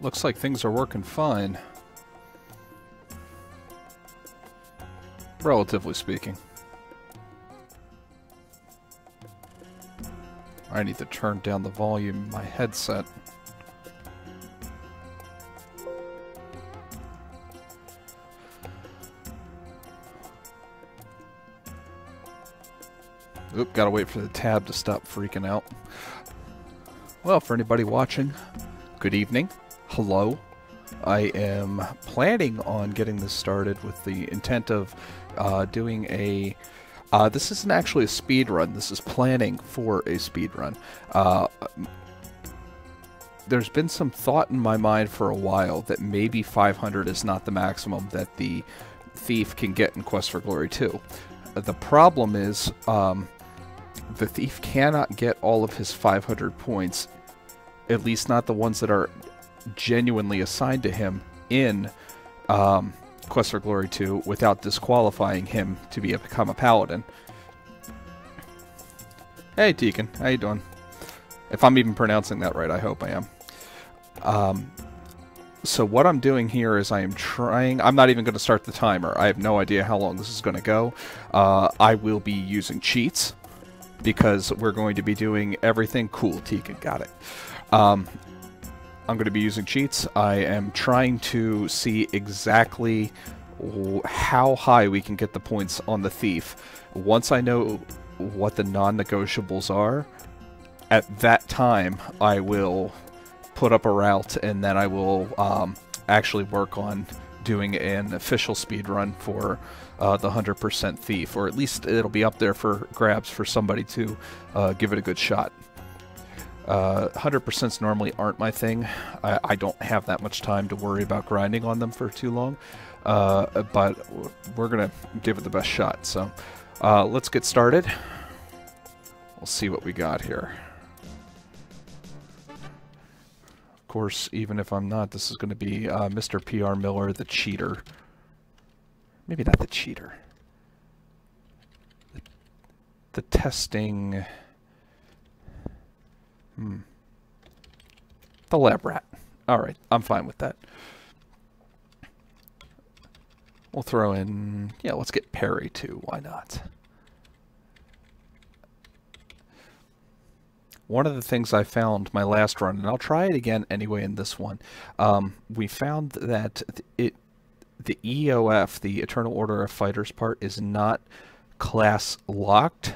looks like things are working fine. Relatively speaking. I need to turn down the volume of my headset. Oop, gotta wait for the tab to stop freaking out. Well, for anybody watching, good evening. Hello. I am planning on getting this started with the intent of doing a... this isn't actually a speed run. This is planning for a speed run. There's been some thought in my mind for a while that maybe 500 is not the maximum that the thief can get in Quest for Glory 2. The problem is the thief cannot get all of his 500 points, at least not the ones that are genuinely assigned to him in Quest for Glory 2, without disqualifying him to become a Paladin. Hey, Deacon. How you doing? If I'm even pronouncing that right, I hope I am. So what I'm doing here is I am trying... I'm not even going to start the timer. I have no idea how long this is going to go. I will be using cheats, because we're going to be doing everything... Cool, Deacon. Got it. I'm going to be using cheats. I am trying to see exactly how high we can get the points on the thief. Once I know what the non-negotiables are, at that time I will put up a route, and then I will actually work on doing an official speed run for the 100% thief, or at least it'll be up there for grabs for somebody to give it a good shot. 100% normally aren't my thing. I don't have that much time to worry about grinding on them for too long, but we're gonna give it the best shot. So let's get started. We'll see what we got here. Of course, even if I'm not, this is going to be Mr. PR Miller, the cheater. Maybe not the cheater. The testing... The lab rat. Alright, I'm fine with that. We'll throw in... Yeah, let's get Perry too. Why not? One of the things I found my last run, and I'll try it again anyway in this one, we found that the EOF, the Eternal Order of Fighters part, is not class locked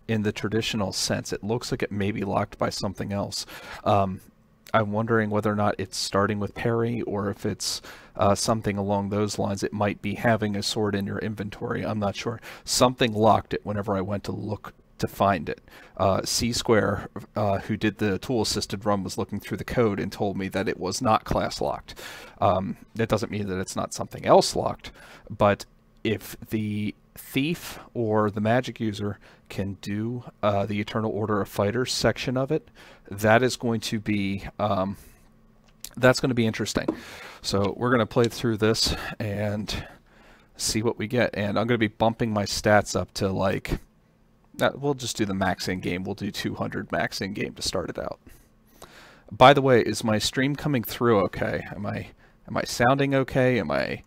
in the traditional sense. It looks like it may be locked by something else. I'm wondering whether or not it's starting with Perry, or if it's something along those lines. It might be having a sword in your inventory. I'm not sure. Something locked it whenever I went to look to find it. C-Square, who did the tool-assisted run, was looking through the code and told me that it was not class locked. That doesn't mean that it's not something else locked, but if the thief or the magic user can do the Eternal Order of Fighters section of it, that is going to be that's going to be interesting. So we're going to play through this and see what we get, and I'm going to be bumping my stats up to, like, we'll just do the max in game. We'll do 200 max in game to start it out. By the way, is my stream coming through okay? Am I sounding okay? Am I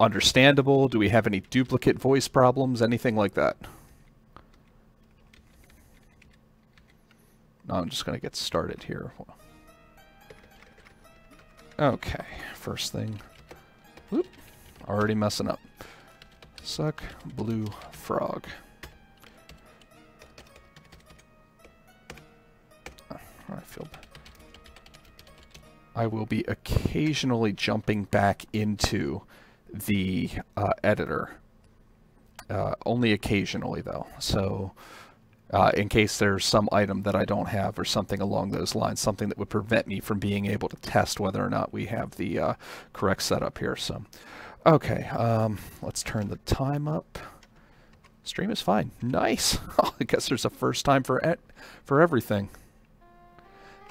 understandable? Do we have any duplicate voice problems? Anything like that? No, I'm just going to get started here. Okay, first thing. Whoop, already messing up. Suck blue frog. I feel bad. I will be occasionally jumping back into the editor. Only occasionally, though. So, in case there's some item that I don't have or something along those lines, something that would prevent me from being able to test whether or not we have the correct setup here. So, okay, let's turn the time up. Stream is fine. Nice. I guess there's a first time for everything.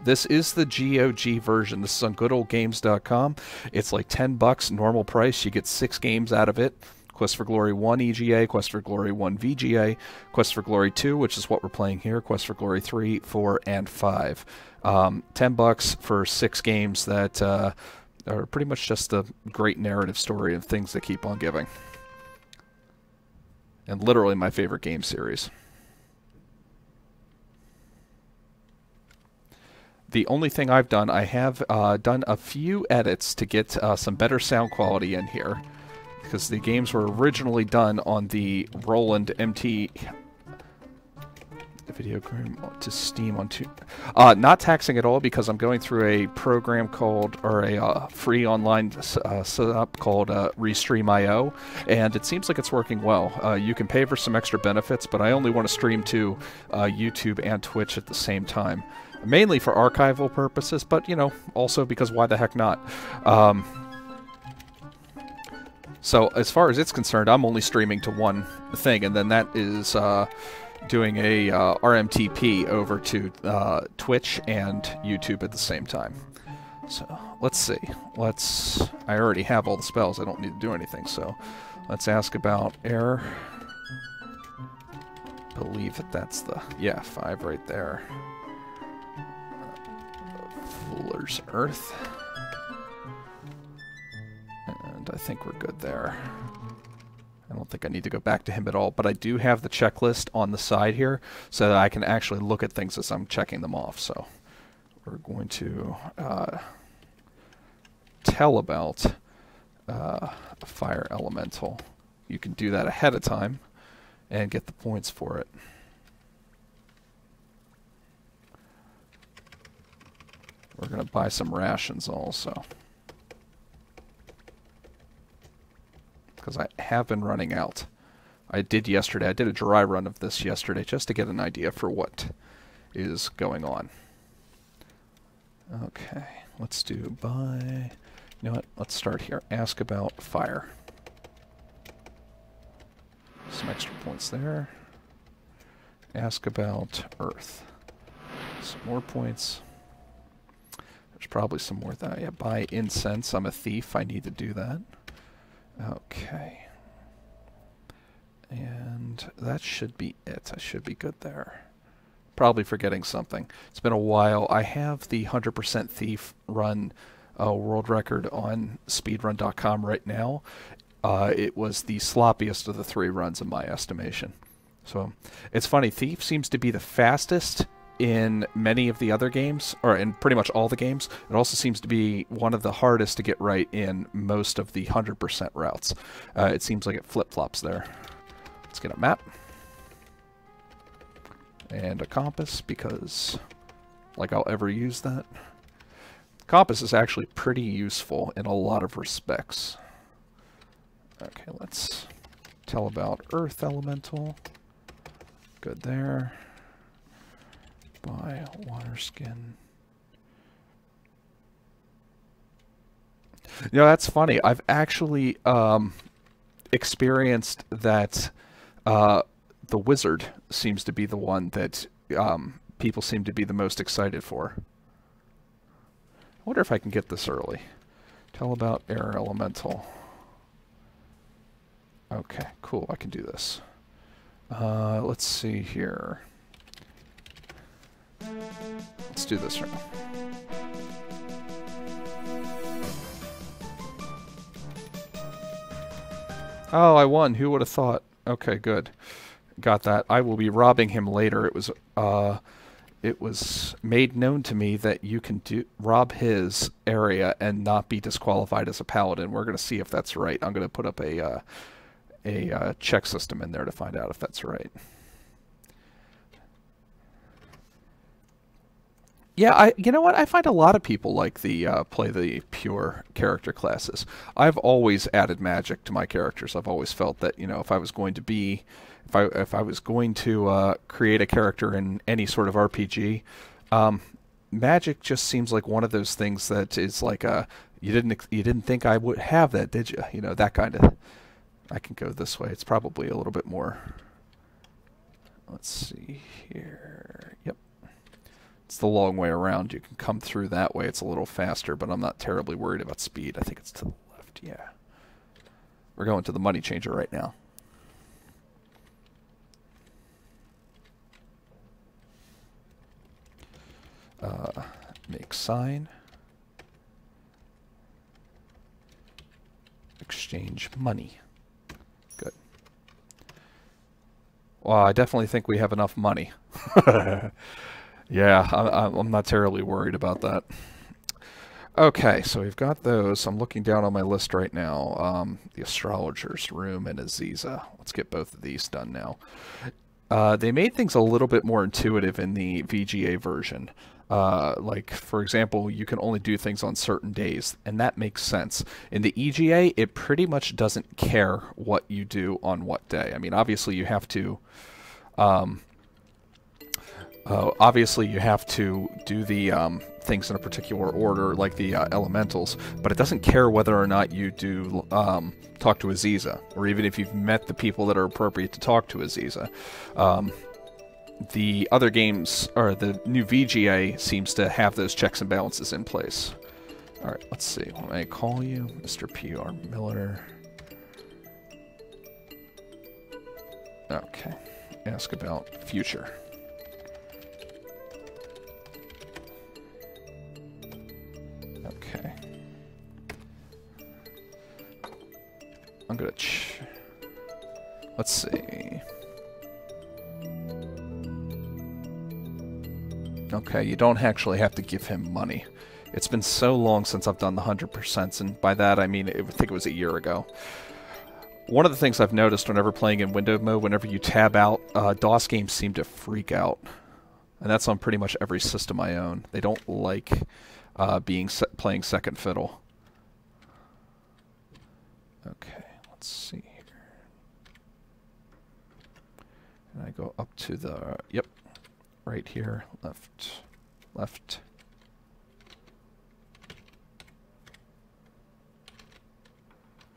This is the GOG version. This is on goodoldgames.com. It's like $10 normal price. You get 6 games out of it. Quest for Glory 1 EGA, Quest for Glory 1 VGA, Quest for Glory 2, which is what we're playing here, Quest for Glory 3, 4, and 5. $10 for 6 games that are pretty much just a great narrative story of things that keep on giving. And literally my favorite game series. The only thing I've done, I have done a few edits to get some better sound quality in here, because the games were originally done on the Roland MT video game to Steam on not taxing at all, because I'm going through a program called, or a free online setup called Restream.io, and it seems like it's working well. You can pay for some extra benefits, but I only want to stream to YouTube and Twitch at the same time. Mainly for archival purposes, but, you know, also because why the heck not? So, as far as it's concerned, I'm only streaming to one thing, and then that is doing a RMTP over to Twitch and YouTube at the same time. So, let's see. I already have all the spells. I don't need to do anything, so let's ask about error. Believe that that's the... yeah, 5 right there. Fuller's Earth. And I think we're good there. I don't think I need to go back to him at all, but I do have the checklist on the side here so that I can actually look at things as I'm checking them off. So we're going to tell about Fire Elemental. You can do that ahead of time and get the points for it. We're going to buy some rations also, because I have been running out. I did yesterday. I did a dry run of this yesterday just to get an idea for what is going on. Okay, let's do buy. You know what? Let's start here. Ask about fire. Some extra points there. Ask about earth. Some more points. There's probably some more that. Yeah, buy incense. I'm a thief. I need to do that. Okay. And that should be it. I should be good there. Probably forgetting something. It's been a while. I have the 100% thief run world record on speedrun.com right now. It was the sloppiest of the 3 runs in my estimation. So it's funny. Thief seems to be the fastest in many of the other games, or in pretty much all the games. It also seems to be one of the hardest to get right in most of the 100% routes. It seems like it flip-flops there. Let's get a map. And a compass, because, like, I'll ever use that. Compass is actually pretty useful in a lot of respects. Okay, let's tell about Earth Elemental. Good there. Buy water skin. You know, that's funny. I've actually experienced that the wizard seems to be the one that people seem to be the most excited for. I wonder if I can get this early. Tell about air elemental. Okay, cool. I can do this. Let's see here. Let's do this right now. Oh, I won. Who would have thought? Okay, good. Got that. I will be robbing him later. It was made known to me that you can rob his area and not be disqualified as a paladin. We're going to see if that's right. I'm going to put up a check system in there to find out if that's right. Yeah, you know what? I find a lot of people like the play the pure character classes. I've always added magic to my characters. I've always felt that, you know, if I was going to create a character in any sort of RPG, magic just seems like one of those things that is like you didn't think I would have that, did you? You know, that kind of. I can go this way. It's probably a little bit more. Let's see here. Yep. It's the long way around. You can come through that way. It's a little faster, but I'm not terribly worried about speed. I think it's to the left, yeah. We're going to the money changer right now. Make sign. Exchange money. Good. Well, I definitely think we have enough money. Yeah, I'm not terribly worried about that. Okay, so we've got those. I'm looking down on my list right now. The Astrologer's Room and Aziza. Let's get both of these done now. They made things a little bit more intuitive in the VGA version. Like, for example, you can only do things on certain days, and that makes sense. In the EGA, it pretty much doesn't care what you do on what day. I mean, obviously you have to... obviously you have to do the things in a particular order, like the elementals, but it doesn't care whether or not you do talk to Aziza, or even if you've met the people that are appropriate to talk to Aziza. The other games, or the new VGA, seems to have those checks and balances in place. Alright, let's see. When I call you, Mr. P.R. Miller. Okay. Ask about future. Okay. I'm gonna let's see. Okay, you don't actually have to give him money. It's been so long since I've done the 100%, and by that I mean, I think it was a year ago. One of the things I've noticed whenever playing in window mode, whenever you tab out, DOS games seem to freak out. And that's on pretty much every system I own. They don't like playing second fiddle. Okay, let's see here. And I go up to the, yep, right here, left, left.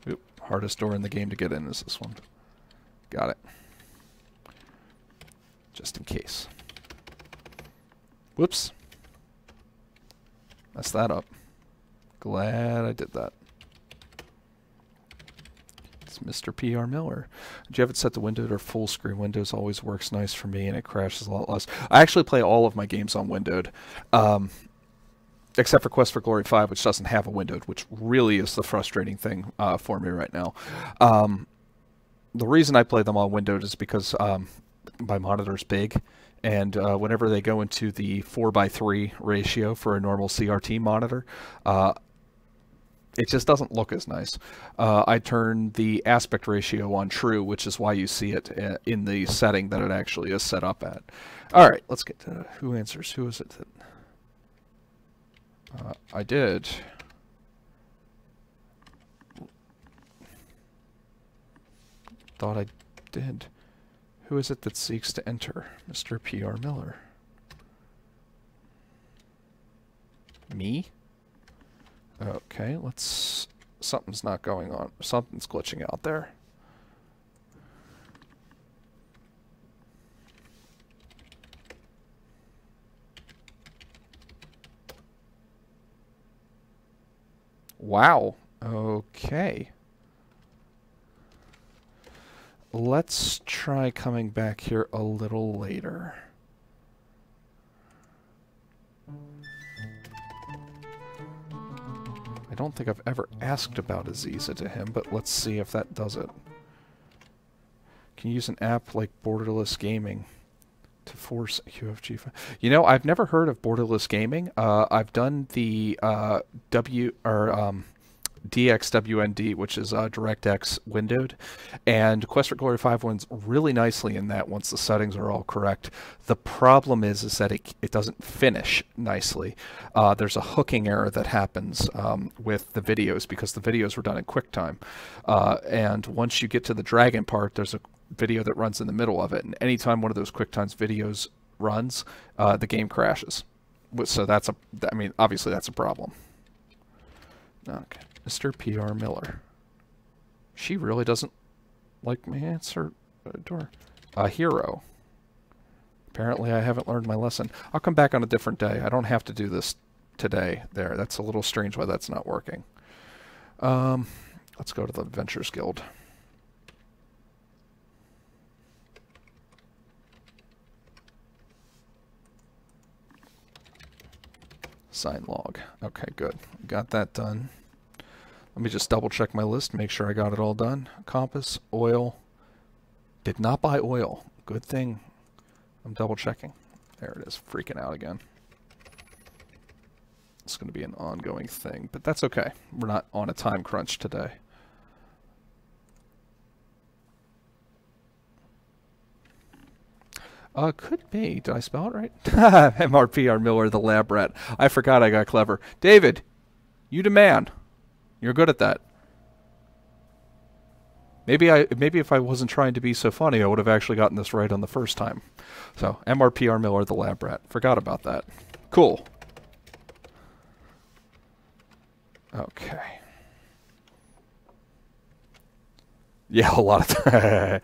Oop, hardest door in the game to get in is this one. Got it. Just in case. Whoops. Messed that up. Glad I did that. It's Mr. P.R. Miller. Did you have it set to windowed or full screen? Windows always works nice for me and it crashes a lot less. I actually play all of my games on windowed. Except for Quest for Glory 5, which doesn't have a windowed, which really is the frustrating thing for me right now. The reason I play them on windowed is because my monitor's big, and whenever they go into the 4:3 ratio for a normal CRT monitor, it just doesn't look as nice. I turn the aspect ratio on true, which is why you see it in the setting that it actually is set up at. Alright, let's get to who answers. Who is it that... I did. Thought I did. Who is it that seeks to enter? Mr. P.R. Miller. Me? Okay, let's... Something's not going on. Something's glitching out there. Wow. Okay. Let's try coming back here a little later. I don't think I've ever asked about Aziza to him, but let's see if that does it. Can you use an app like Borderless Gaming to force UFG? You know, I've never heard of Borderless Gaming. I've done the DXWND, which is DirectX windowed, and Quest for Glory 5 runs really nicely in that once the settings are all correct. The problem is that it doesn't finish nicely. There's a hooking error that happens with the videos because the videos were done in QuickTime, and once you get to the dragon part, there's a video that runs in the middle of it, and anytime one of those QuickTimes videos runs, the game crashes. So that's I mean, obviously that's a problem. Okay. Mr. P.R. Miller. She really doesn't like my answer door. A hero. Apparently I haven't learned my lesson. I'll come back on a different day. I don't have to do this today. There. That's a little strange why that's not working. Let's go to the Adventures Guild. Sign log. Okay, good. Got that done. Let me just double check my list, make sure I got it all done. Compass, oil. Did not buy oil. Good thing. I'm double checking. There it is. Freaking out again. It's going to be an ongoing thing, but that's okay. We're not on a time crunch today. Could be. Did I spell it right? MRPR Miller, the lab rat. I forgot I got clever. David, you the man. You're good at that. Maybe if I wasn't trying to be so funny, I would have actually gotten this right on the first time. So, MRPR Miller, the lab rat. Forgot about that. Cool. Okay. Yeah, a lot of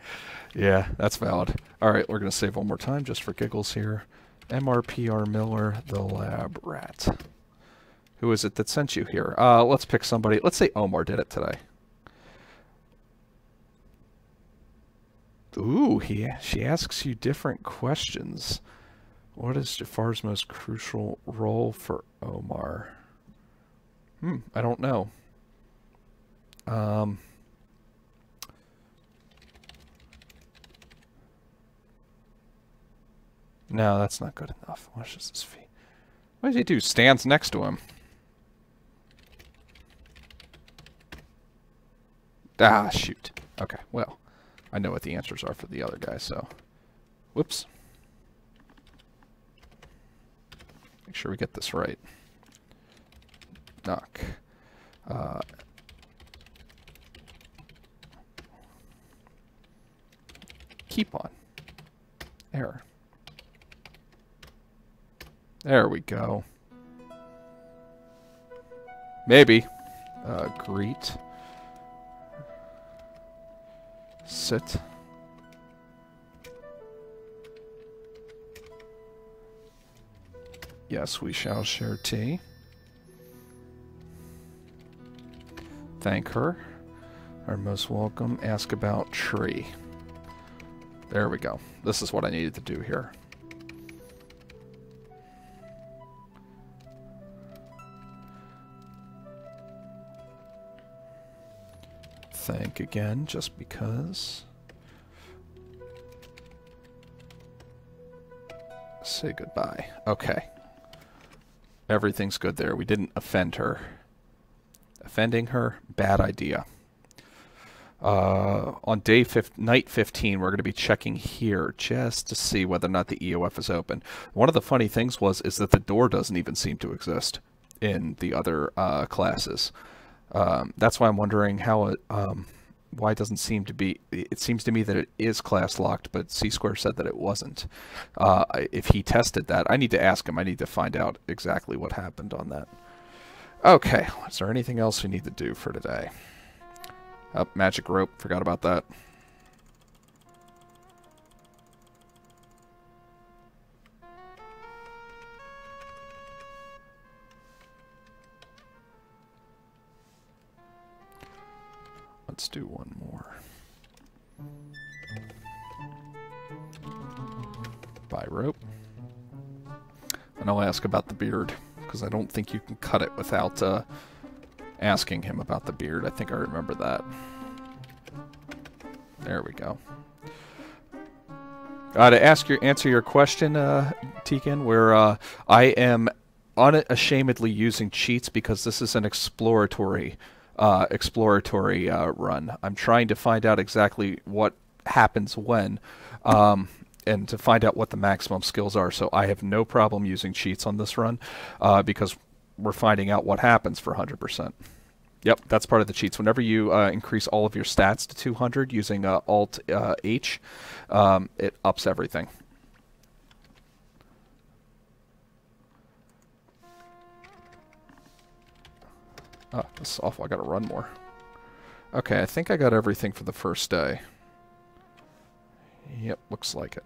yeah, that's valid. All right, we're going to save one more time just for giggles here. MRPR Miller, the lab rat. Who is it that sent you here? Let's pick somebody. Let's say Omar did it today. Ooh, she asks you different questions. What is Jafar's most crucial role for Omar? I don't know. No, that's not good enough. Washes his feet. What does he do? Stands next to him. Ah, shoot. Okay, well, I know what the answers are for the other guy, so... Whoops. Make sure we get this right. Knock. Keep on. Error. There we go. Maybe. Greet. Sit. Yes, we shall share tea. Thank her. Are most welcome. Ask about tree. There we go. This is what I needed to do here. Thank again, just because. Say goodbye. Okay. Everything's good there. We didn't offend her. Offending her, bad idea. On night 15, we're going to be checking here just to see whether or not the EOF is open. One of the funny things is that the door doesn't even seem to exist in the other classes. That's why I'm wondering how it, why it doesn't seem to be. It seems to me that it is class locked, but C-Square said that it wasn't. If he tested that, I need to ask him. I need to find out exactly what happened on that. Okay, is there anything else we need to do for today? Oh, magic rope. Forgot about that. Let's do one more. Buy rope. And I'll ask about the beard, because I don't think you can cut it without asking him about the beard. I think I remember that. There we go. To answer your question, Tegan, where I am unashamedly using cheats because this is an exploratory run. I'm trying to find out exactly what happens when, and to find out what the maximum skills are. So I have no problem using cheats on this run, because we're finding out what happens for 100%. Yep, that's part of the cheats. Whenever you increase all of your stats to 200 using Alt-H, it ups everything. Oh, this is awful. I gotta run more. Okay, I think I got everything for the first day. Yep, looks like it.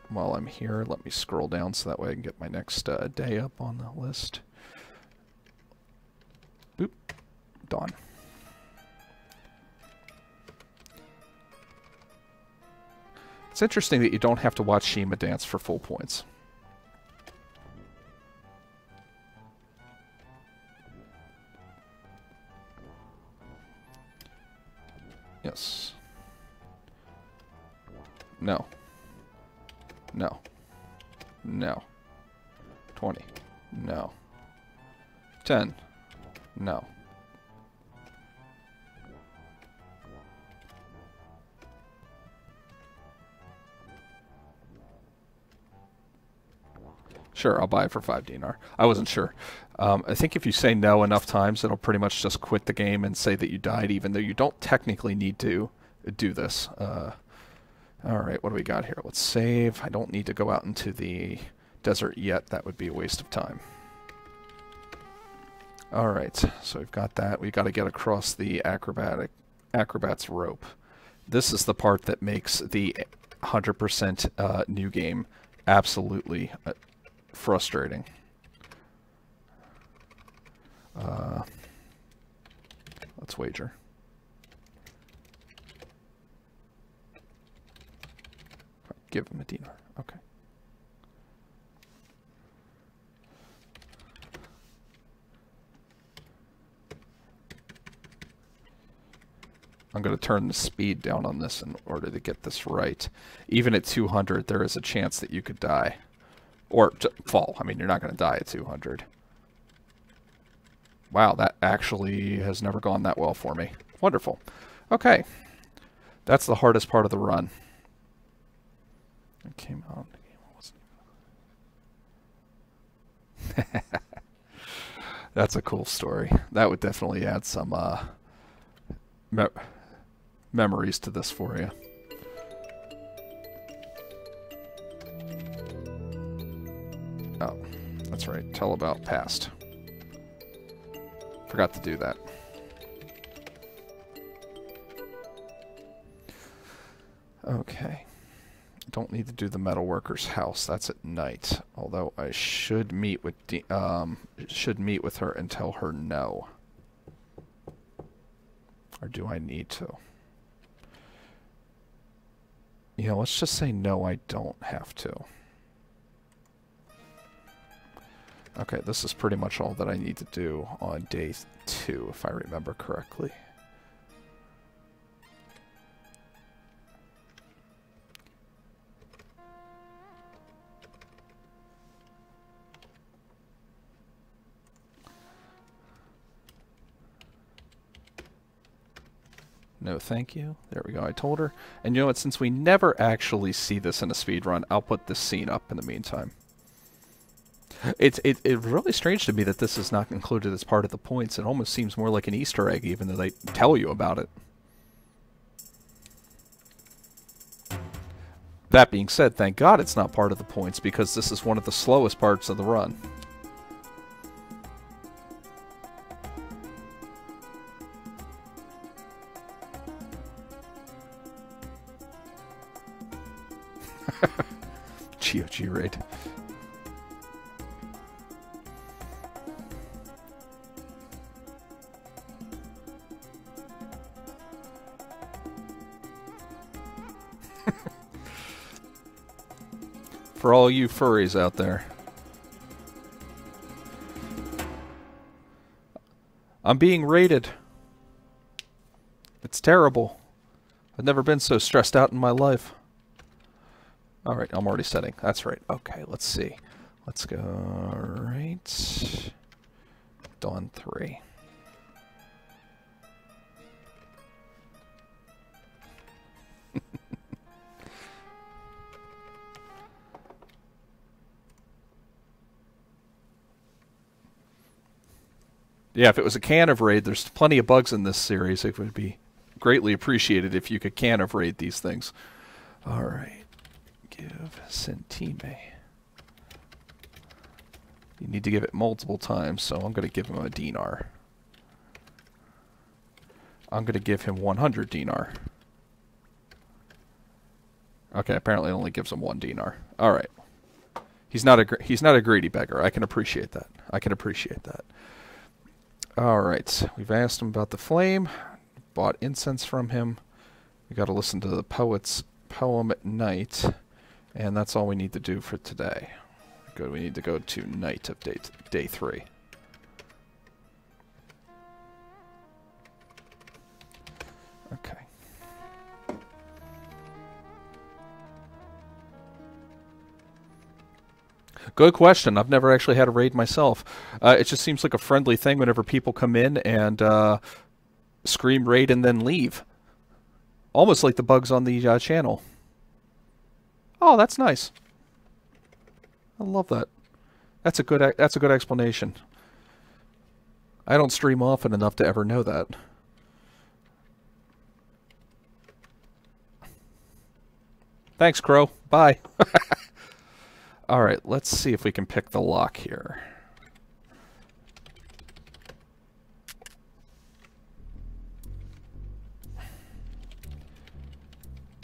While I'm here, let me scroll down so that way I can get my next day up on the list. Boop. Done. It's interesting that you don't have to watch Shima dance for full points. Yes. No. No. No. 20. No. 10. No. Sure, I'll buy it for 5 dinar. I wasn't sure. I think if you say no enough times, it'll pretty much just quit the game and say that you died, even though you don't technically need to do this. Alright, what do we got here? Let's save. I don't need to go out into the desert yet. That would be a waste of time. Alright, so we've got that. We've got to get across the acrobat's rope. This is the part that makes the 100% new game absolutely frustrating. Let's wager. Give him a dinar. Okay. I'm going to turn the speed down on this in order to get this right. Even at 200, there is a chance that you could die. Or fall. I mean, you're not going to die at 200. Wow, that actually has never gone that well for me. Wonderful. Okay. That's the hardest part of the run. It came out. That's a cool story. That would definitely add some memories to this for you. Oh, that's right. Tell about past. Forgot to do that. Okay. Don't need to do the metalworker's house. That's at night. Although I should meet with her and tell her no. Or do I need to? You know, let's just say no, I don't have to. Okay, this is pretty much all that I need to do on day 2, if I remember correctly. No, thank you. There we go. I told her. And you know what? Since we never actually see this in a speedrun, I'll put this scene up in the meantime. It's really strange to me that this is not included as part of the points. It almost seems more like an Easter egg, even though they tell you about it. That being said, thank God it's not part of the points, because this is one of the slowest parts of the run. GOG raid. For all you furries out there. I'm being raided. It's terrible. I've never been so stressed out in my life. Alright, I'm already setting. That's right. Okay, let's see. Let's go right. Dawn 3. Yeah, if it was a can of raid, there's plenty of bugs in this series. It would be greatly appreciated if you could can of raid these things. Alright. Give Centime. You need to give it multiple times, so I'm going to give him a dinar. I'm going to give him 100 dinar. Okay, apparently it only gives him 1 dinar. Alright. He's not a greedy beggar. I can appreciate that. I can appreciate that. Alright, we've asked him about the flame, bought incense from him. We got to listen to the poet's poem at night, and that's all we need to do for today. Good, we need to go to night of day 3. Okay. Good question. I've never actually had a raid myself. It just seems like a friendly thing whenever people come in and scream raid and then leave. Almost like the bugs on the channel. Oh, that's nice. I love that. That's a good explanation. I don't stream often enough to ever know that. Thanks, Crow. Bye. Alright, let's see if we can pick the lock here.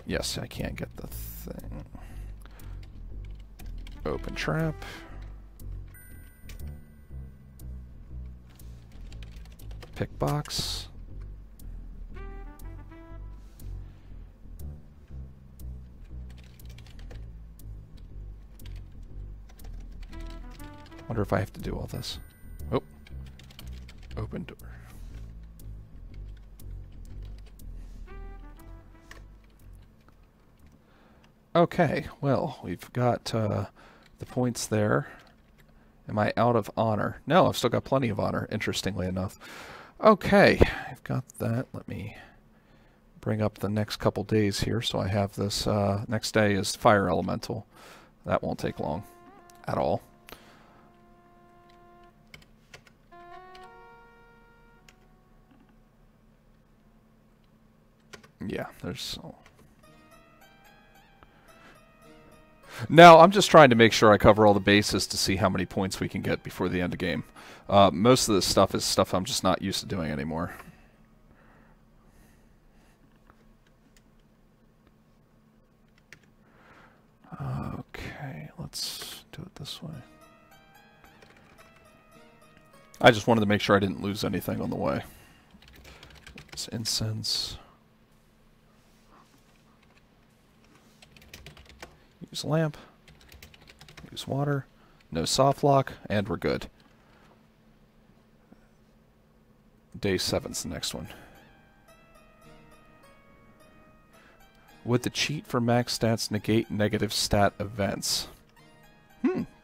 Yes, I can't get the thing. Open trap. Pick box. Wonder if I have to do all this. Oh. Open door. Okay, well, we've got the points there. Am I out of honor? No, I've still got plenty of honor, interestingly enough. Okay, I've got that. Let me bring up the next couple days here. So I have this, next day is Fire Elemental. That won't take long at all. Yeah, there's... No, I'm just trying to make sure I cover all the bases to see how many points we can get before the end of the game. Most of this stuff is stuff I'm just not used to doing anymore. Okay, let's do it this way. I just wanted to make sure I didn't lose anything on the way. It's incense. Use lamp. Use water. No soft lock, and we're good. Day 7's the next one. Would the cheat for max stats negate negative stat events?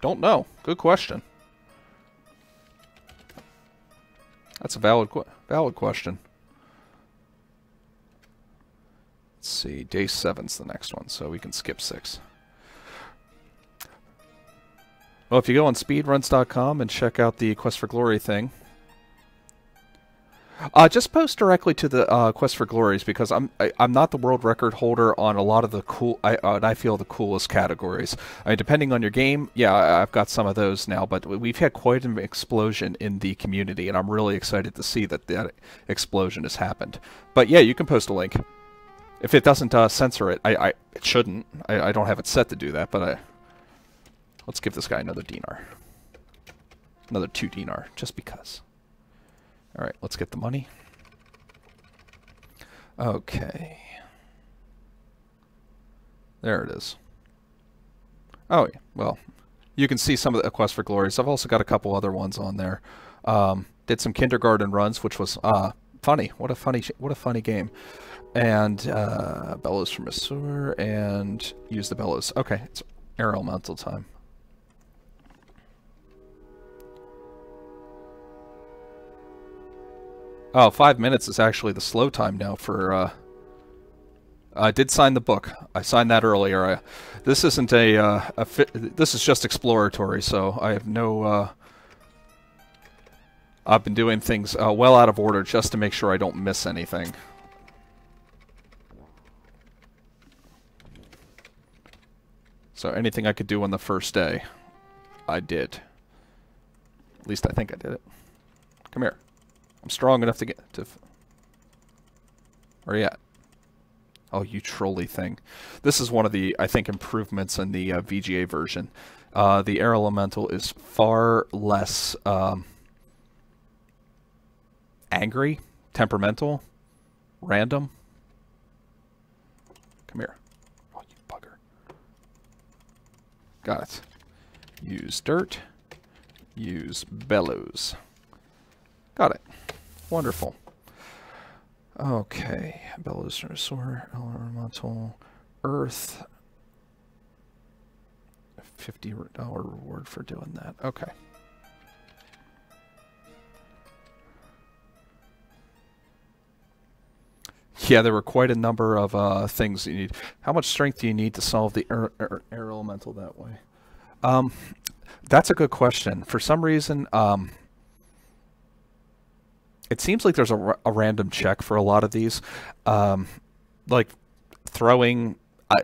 Don't know. Good question. That's a valid question. Let's see. Day 7's the next one, so we can skip 6. Well, if you go on speedruns.com and check out the Quest for Glory thing, just post directly to the Quest for Glories, because I'm not the world record holder on a lot of the I feel the coolest categories. I mean, depending on your game, yeah, I've got some of those now, but we've had quite an explosion in the community, and I'm really excited to see that that explosion has happened. But yeah, you can post a link. If it doesn't censor it, it shouldn't. I don't have it set to do that, but let's give this guy another dinar. Another 2 dinar, just because. Alright, let's get the money. Okay. There it is. Oh, yeah. Well, you can see some of the Quest for Glories. I've also got a couple other ones on there. Did some kindergarten runs, which was funny. What a funny game. And bellows from a sewer, and use the bellows. Okay, it's air elemental time. Oh, 5 minutes is actually the slow time now for, I did sign the book. I signed that earlier. This isn't this is just exploratory, so I have no, I've been doing things well out of order just to make sure I don't miss anything. So anything I could do on the first day, I did. At least I think I did it. Come here. I'm strong enough to get to... Where are you at? Oh, you trolley thing. This is one of the, I think, improvements in the VGA version. The air elemental is far less angry, temperamental, random. Come here. Oh, you bugger. Got it. Use dirt. Use bellows. Got it. Wonderful. Okay. Bellows, soar, elemental, earth. $50 reward for doing that. Okay. Yeah, there were quite a number of things you need. How much strength do you need to solve the air elemental that way? That's a good question. For some reason, it seems like there's a random check for a lot of these. Like throwing,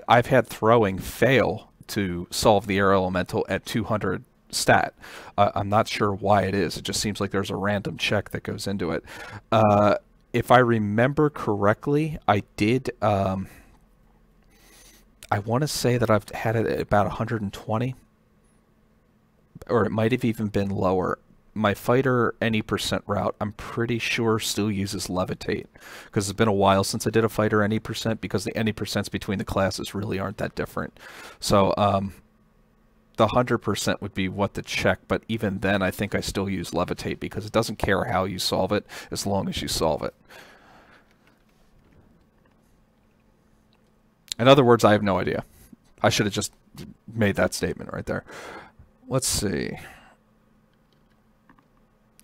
I've had throwing fail to solve the air elemental at 200 stat. I'm not sure why it is. It just seems like there's a random check that goes into it. If I remember correctly, I did. I want to say that I've had it at about 120, or it might have even been lower. My fighter any percent route, I'm pretty sure still uses levitate, because it's been a while since I did a fighter any percent, because the any percents between the classes really aren't that different. So the 100% would be what to check, but even then I think I still use levitate, because it doesn't care how you solve it as long as you solve it. In other words, I have no idea. I should have just made that statement right there. Let's see.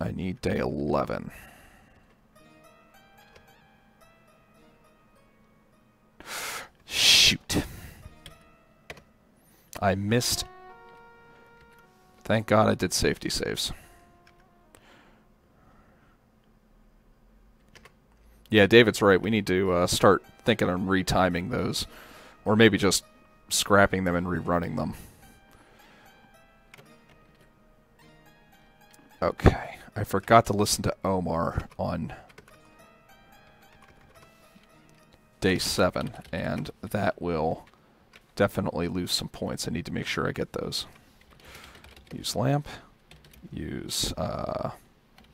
I need day 11. Shoot. I missed. Thank God I did safety saves. Yeah, David's right. We need to start thinking on retiming those. Or maybe just scrapping them and rerunning them. Okay. I forgot to listen to Omar on day 7, and that will definitely lose some points. I need to make sure I get those. Use lamp. Use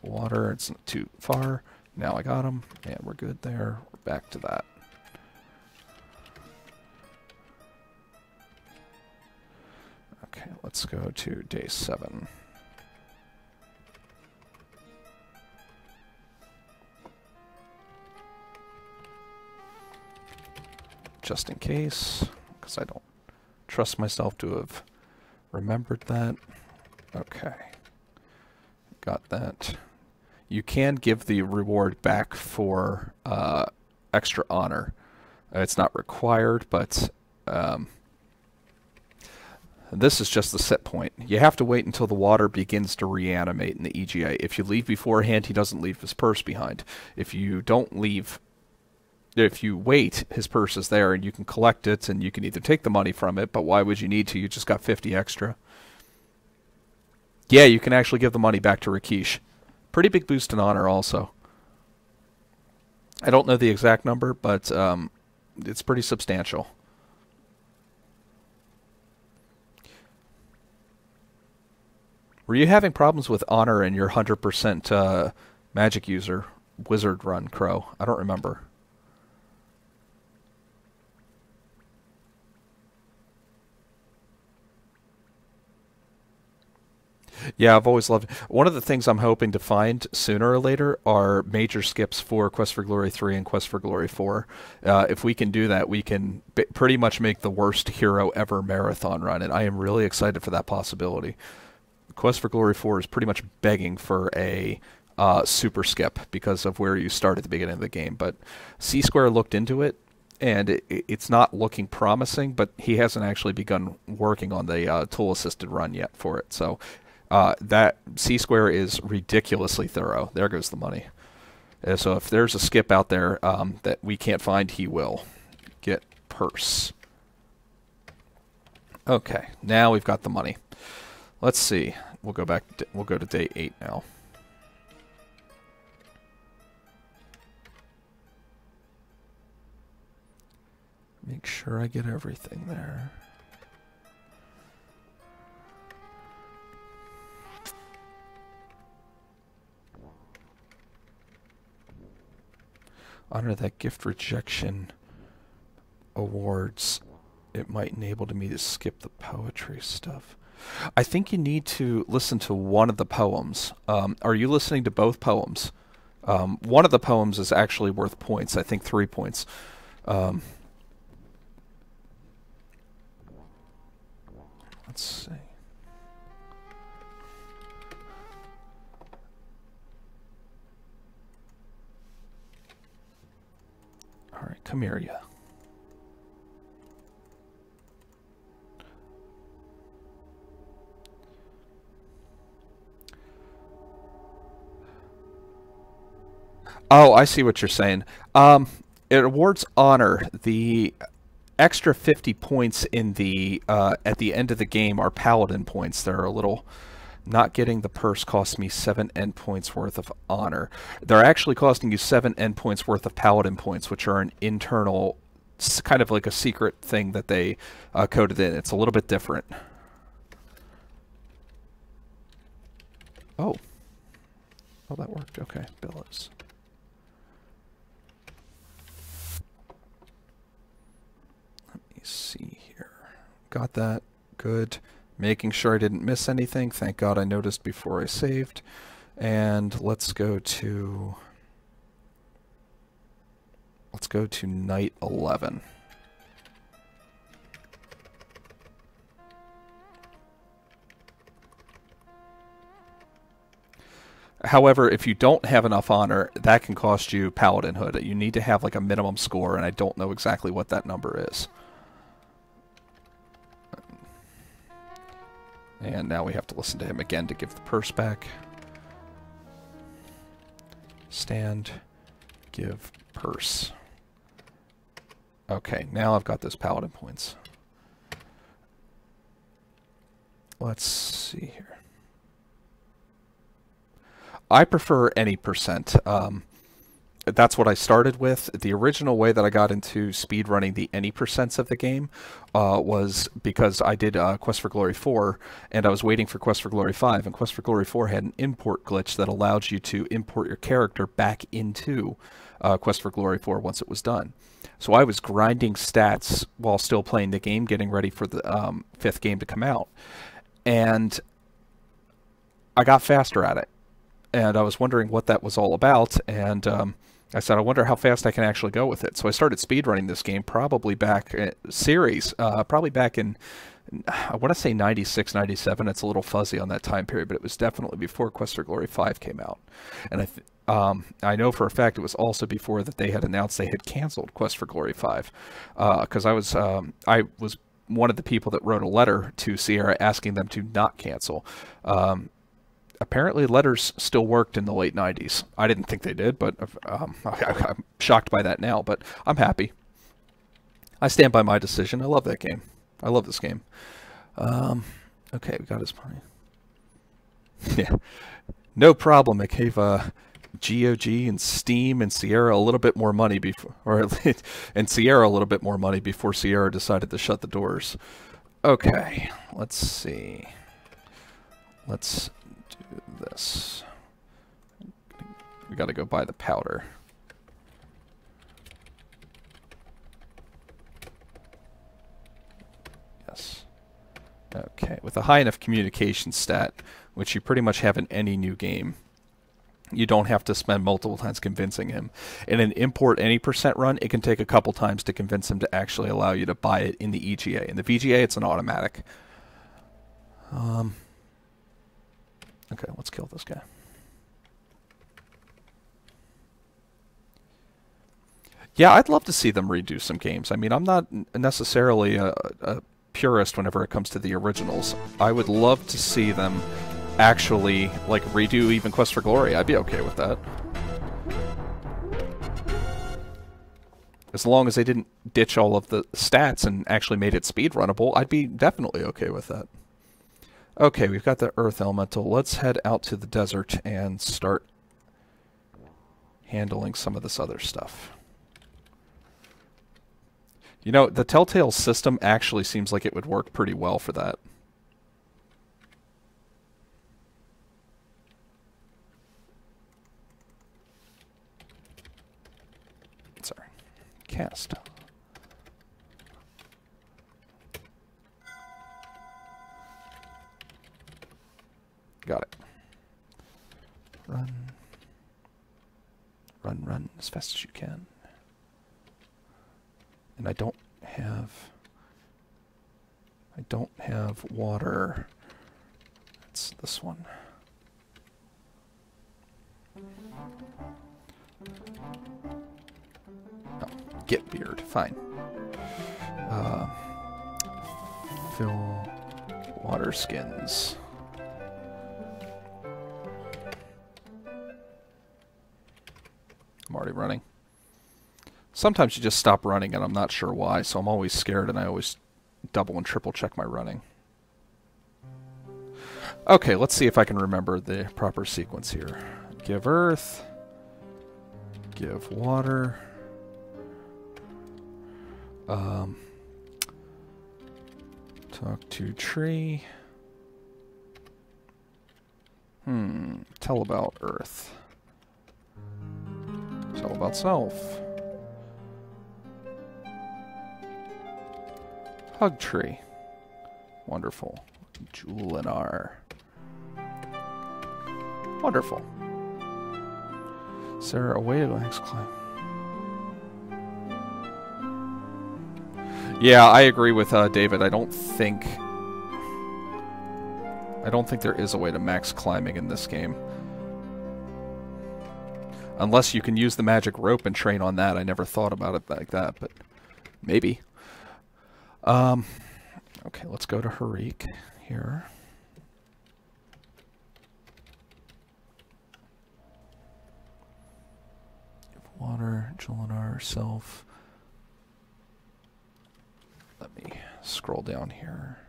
water. It's not too far. Now I got them, and we're good there. We're back to that. Okay, let's go to day 7. Just in case, because I don't trust myself to have remembered that. Okay. Got that. You can give the reward back for extra honor. It's not required, but this is just the set point. You have to wait until the water begins to reanimate in the EGA. If you leave beforehand, he doesn't leave his purse behind. If you don't leave... If you wait, his purse is there, and you can collect it, and you can either take the money from it, but why would you need to? You just got 50 extra. Yeah, you can actually give the money back to Rakesh. Pretty big boost in honor also. I don't know the exact number, but it's pretty substantial. Were you having problems with honor in your 100% magic user wizard run, Crow? I don't remember. Yeah, I've always loved... One of the things I'm hoping to find sooner or later are major skips for Quest for Glory 3 and Quest for Glory 4. If we can do that, we can pretty much make the worst hero ever marathon run, and I am really excited for that possibility. Quest for Glory 4 is pretty much begging for a super skip because of where you start at the beginning of the game, but C-Square looked into it, and it's not looking promising, but he hasn't actually begun working on the tool-assisted run yet for it, so... that C-Square is ridiculously thorough. There goes the money. So if there's a skip out there that we can't find, he will. Get purse. Okay, now we've got the money. Let's see. We'll go back. We'll go to day 8 now. Make sure I get everything there. Honor that gift rejection awards. It might enable me to skip the poetry stuff. I think you need to listen to one of the poems. Are you listening to both poems? One of the poems is actually worth points. I think 3 points. Let's see. All right, come here, ya. Oh, I see what you're saying. It awards honor. The extra 50 points in the at the end of the game are Paladin points. They're a little... Not getting the purse costs me 7 end points worth of honor. They're actually costing you 7 end points worth of Paladin points, which are an internal, kind of like a secret thing that they coded in. It's a little bit different. Oh. Oh, that worked. Okay, billows. Let me see here. Got that. Good. Making sure I didn't miss anything. Thank God I noticed before I saved. And let's go to night 11. However, if you don't have enough honor, that can cost you Paladinhood. You need to have like a minimum score, and I don't know exactly what that number is. And now we have to listen to him again to give the purse back. Stand, give purse. Okay, now I've got those Paladin points. Let's see here. I prefer any percent. That's what I started with. The original way that I got into speedrunning the any percents of the game was because I did Quest for Glory 4, and I was waiting for Quest for Glory 5, and Quest for Glory 4 had an import glitch that allowed you to import your character back into Quest for Glory 4 once it was done. So I was grinding stats while still playing the game, getting ready for the 5th game to come out. And I got faster at it. And I was wondering what that was all about, and I said, I wonder how fast I can actually go with it. So I started speedrunning this game probably back probably back in, I want to say 96, 97. It's a little fuzzy on that time period, but it was definitely before Quest for Glory 5 came out. And I know for a fact it was also before that they had announced they had canceled Quest for Glory 5, because I was one of the people that wrote a letter to Sierra asking them to not cancel. Apparently letters still worked in the late 90s. I didn't think they did, but I'm shocked by that now, but I'm happy. I stand by my decision. I love that game. I love this game. Okay, we got his money. Yeah, no problem. It gave GOG and Steam and Sierra a little bit more money before, and Sierra a little bit more money before Sierra decided to shut the doors. Okay, let's see. Let's do this. We got to go buy the powder. Yes. Okay, with a high enough communication stat, which you pretty much have in any new game, you don't have to spend multiple times convincing him. In an import any percent run, it can take a couple times to convince him to actually allow you to buy it in the EGA. In the VGA, it's an automatic. Okay, let's kill this guy. Yeah, I'd love to see them redo some games. I mean, I'm not necessarily a purist whenever it comes to the originals. I would love to see them actually, like, redo even Quest for Glory. I'd be okay with that. As long as they didn't ditch all of the stats and actually made it speedrunnable, I'd be definitely okay with that. Okay, we've got the Earth Elemental. Let's head out to the desert and start handling some of this other stuff. You know, the Telltale system actually seems like it would work pretty well for that. cast. Got it. Run. Run, run as fast as you can. And I don't have water. It's this one. Oh, get beard. Fine. Fill water skins. I'm already running. Sometimes you just stop running and I'm not sure why, so I'm always scared and I always double and triple check my running. Okay, let's see if I can remember the proper sequence here. Give earth. Give water. Talk to tree. Tell about earth. Tell about self. Hug tree. Wonderful. Julinar. Wonderful. Sarah, a way to max climb. Yeah, I agree with David. I don't think there is a way to max climbing in this game. Unless you can use the magic rope and train on that. I never thought about it like that, but maybe. Okay, let's go to Harik here. Water, Julinar, self. Let me scroll down here.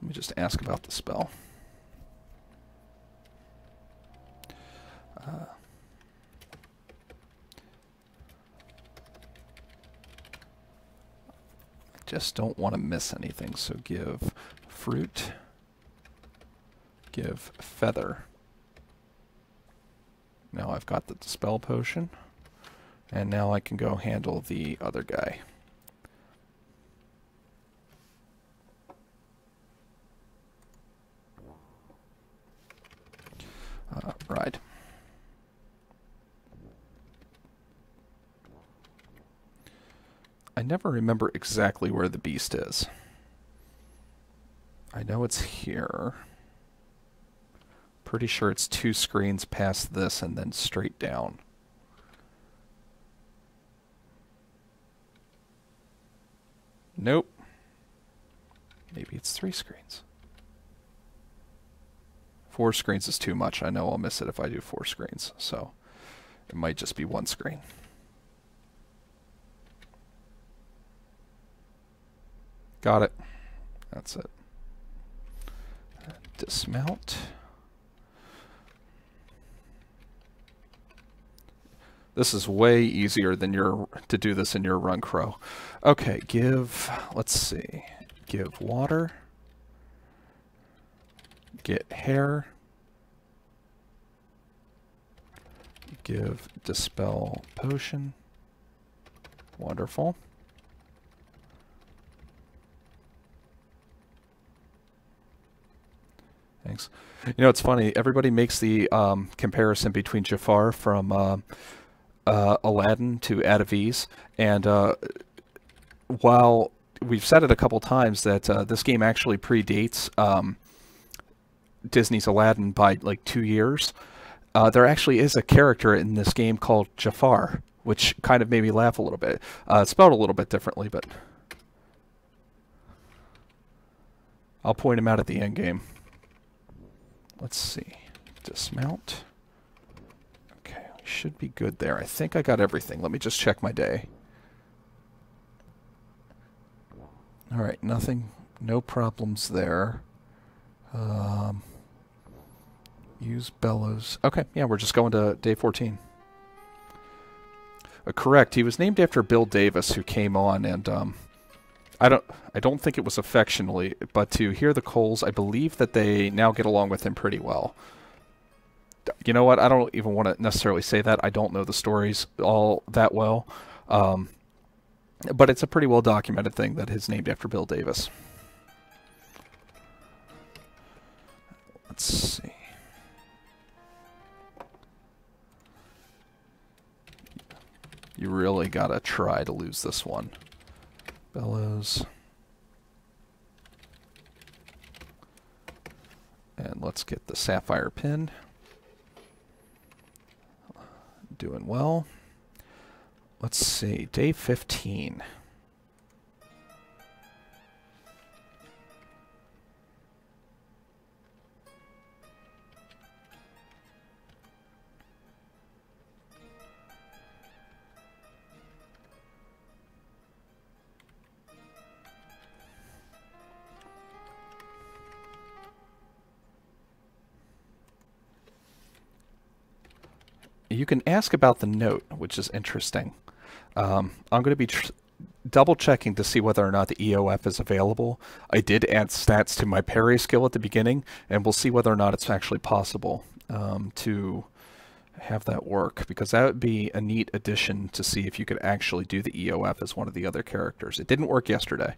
Let me just ask about the spell. I just don't want to miss anything, so give fruit, give feather. Now I've got the dispel potion, and now I can go handle the other guy. Ride. I never remember exactly where the beast is. I know it's here. Pretty sure it's 2 screens past this and then straight down. Nope. Maybe it's 3 screens. 4 screens is too much. I know I'll miss it if I do 4 screens, so it might just be 1 screen. Got it. That's it. Dismount. This is way easier than to do this in your run, Crow. Okay, let's see. Give water. Get hair. Give dispel potion. Wonderful. Thanks. You know, it's funny. Everybody makes the comparison between Jafar from Aladdin to Adaviz, and while we've said it a couple times that this game actually predates Disney's Aladdin by like 2 years, there actually is a character in this game called Jafar, which kind of made me laugh a little bit. It's spelled a little bit differently, but I'll point him out at the end game. Let's see. Dismount. Okay, we should be good there. I think I got everything. Let me just check my day. Alright, nothing, no problems there. Use bellows. Okay, yeah, we're just going to day 14. Correct, he was named after Bill Davis, who came on, and I don't think it was affectionately, but to hear the Coles, I believe that they now get along with him pretty well. You know what? I don't even want to necessarily say that. I don't know the stories all that well. But it's a pretty well documented thing that is named after Bill Davis. Let's see. You really gotta try to lose this one. Bellows. And let's get the sapphire pin. Doing well. Let's see, day 15. You can ask about the note, which is interesting. I'm going to be double checking to see whether or not the EOF is available. I did add stats to my parry skill at the beginning, and we'll see whether or not it's actually possible to have that work, because that would be a neat addition to see if you could actually do the EOF as one of the other characters. It didn't work yesterday,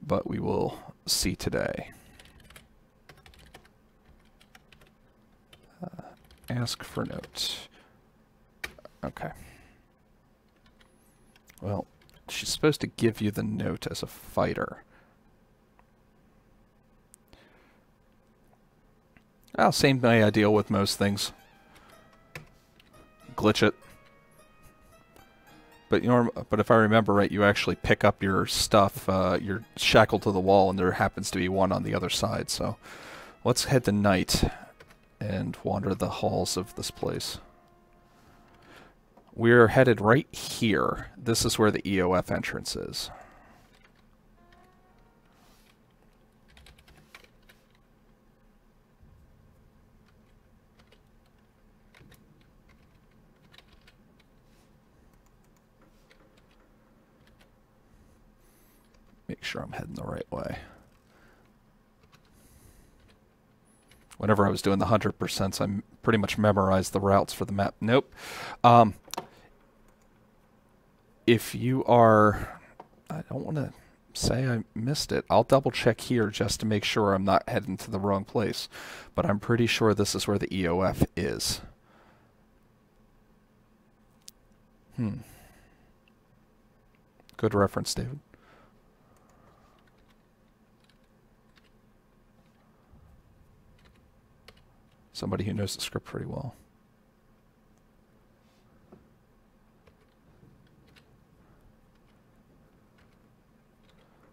but we will see today. Ask for note. Okay. Well, she's supposed to give you the note as a fighter. Oh, same way I deal with most things. Glitch it. But but if I remember right, you actually pick up your stuff. You're shackled to the wall, and there happens to be one on the other side. So let's head to night and wander the halls of this place. We're headed right here. This is where the EOF entrance is. Make sure I'm heading the right way. Whenever I was doing the 100%, I pretty much memorized the routes for the map. Nope. If you are... I don't want to say I missed it. I'll double check here just to make sure I'm not heading to the wrong place. But I'm pretty sure this is where the EOF is. Good reference, David. Somebody who knows the script pretty well.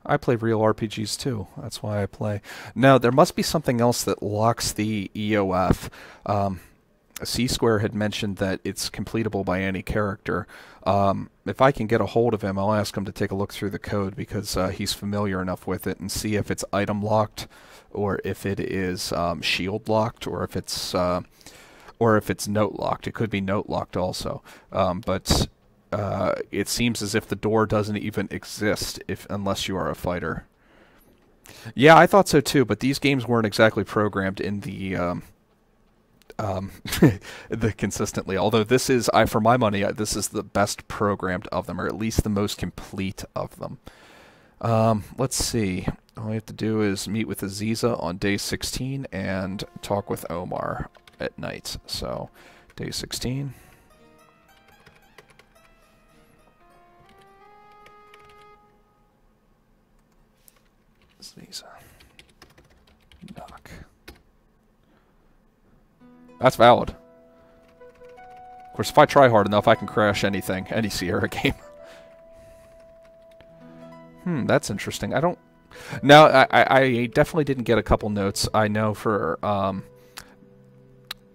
I play real RPGs too. That's why I play. Now, there must be something else that locks the EOF. C-Square had mentioned that it's completable by any character. If I can get a hold of him, I'll ask him to take a look through the code, because he's familiar enough with it, and see if it's item locked, or if it is shield locked, or if it's note locked. It could be note locked also. But it seems as if the door doesn't even exist unless you are a fighter. Yeah, I thought so too, but these games weren't exactly programmed in the consistently. Although this is, for my money, this is the best programmed of them, or at least the most complete of them. Let's see. All we have to do is meet with Aziza on day 16 and talk with Omar at night. So, day 16. Aziza. Knock. That's valid. Of course, if I try hard enough, I can crash anything, any Sierra game. That's interesting. I don't... Now, I definitely didn't get a couple notes. I know for...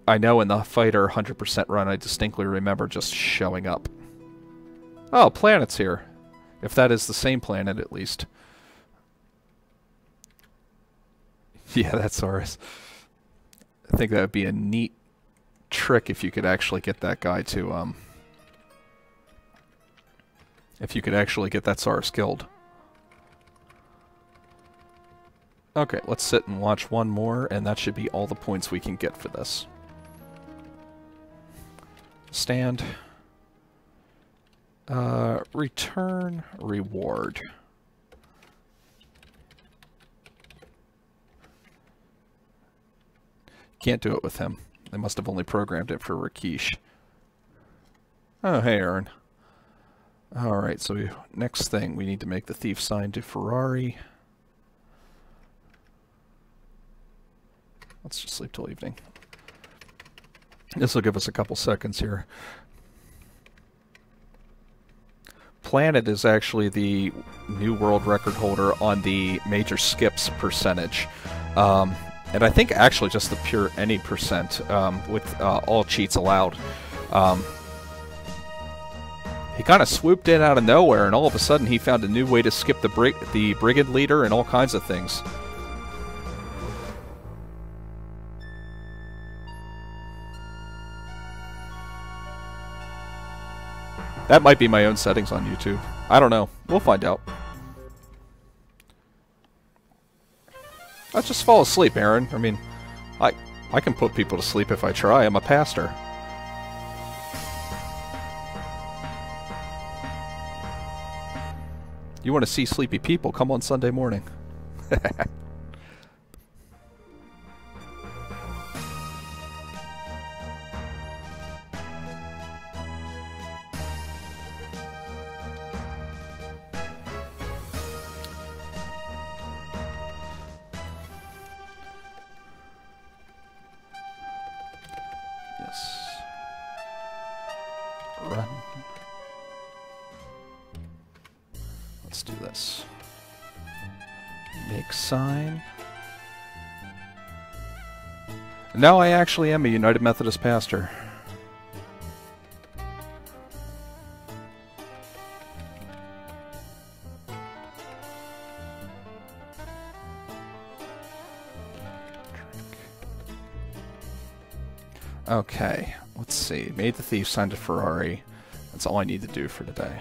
I know in the Fighter 100% run, I distinctly remember just showing up. Oh, planet's here. If that is the same planet, at least. Yeah, that's ours. I think that would be a neat trick if you could actually get that guy to, if you could actually get that Saurus killed. Okay, let's sit and watch one more, and that should be all the points we can get for this. Stand. Return reward. Can't do it with him. They must have only programmed it for Rakesh. Oh, hey, Aaron. Alright, so next thing, we need to make the thief sign to Ferrari. Let's just sleep till evening. This will give us a couple seconds here. Planet is actually the new world record holder on the major skips percentage. And I think actually just the pure any percent with all cheats allowed. He kind of swooped in out of nowhere, and all of a sudden he found a new way to skip the brigand leader and all kinds of things. That might be my own settings on YouTube. I don't know. We'll find out. Let's just fall asleep, Aaron. I mean, I can put people to sleep if I try. I'm a pastor. You want to see sleepy people? Come on Sunday morning. Run. Let's do this. Make sign. Now I actually am a United Methodist pastor. Okay, let's see. Made the thief sign to Ferrari. That's all I need to do for today.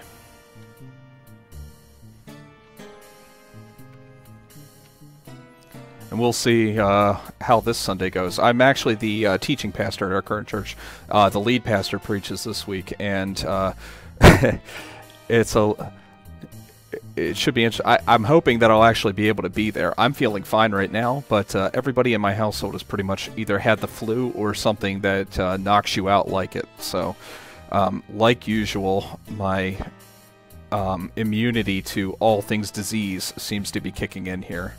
And we'll see how this Sunday goes. I'm actually the teaching pastor at our current church. The lead pastor preaches this week, and it should be interesting. I'm hoping that I'll actually be able to be there. I'm feeling fine right now, but everybody in my household has pretty much either had the flu or something that knocks you out like it. So, like usual, my immunity to all things disease seems to be kicking in here.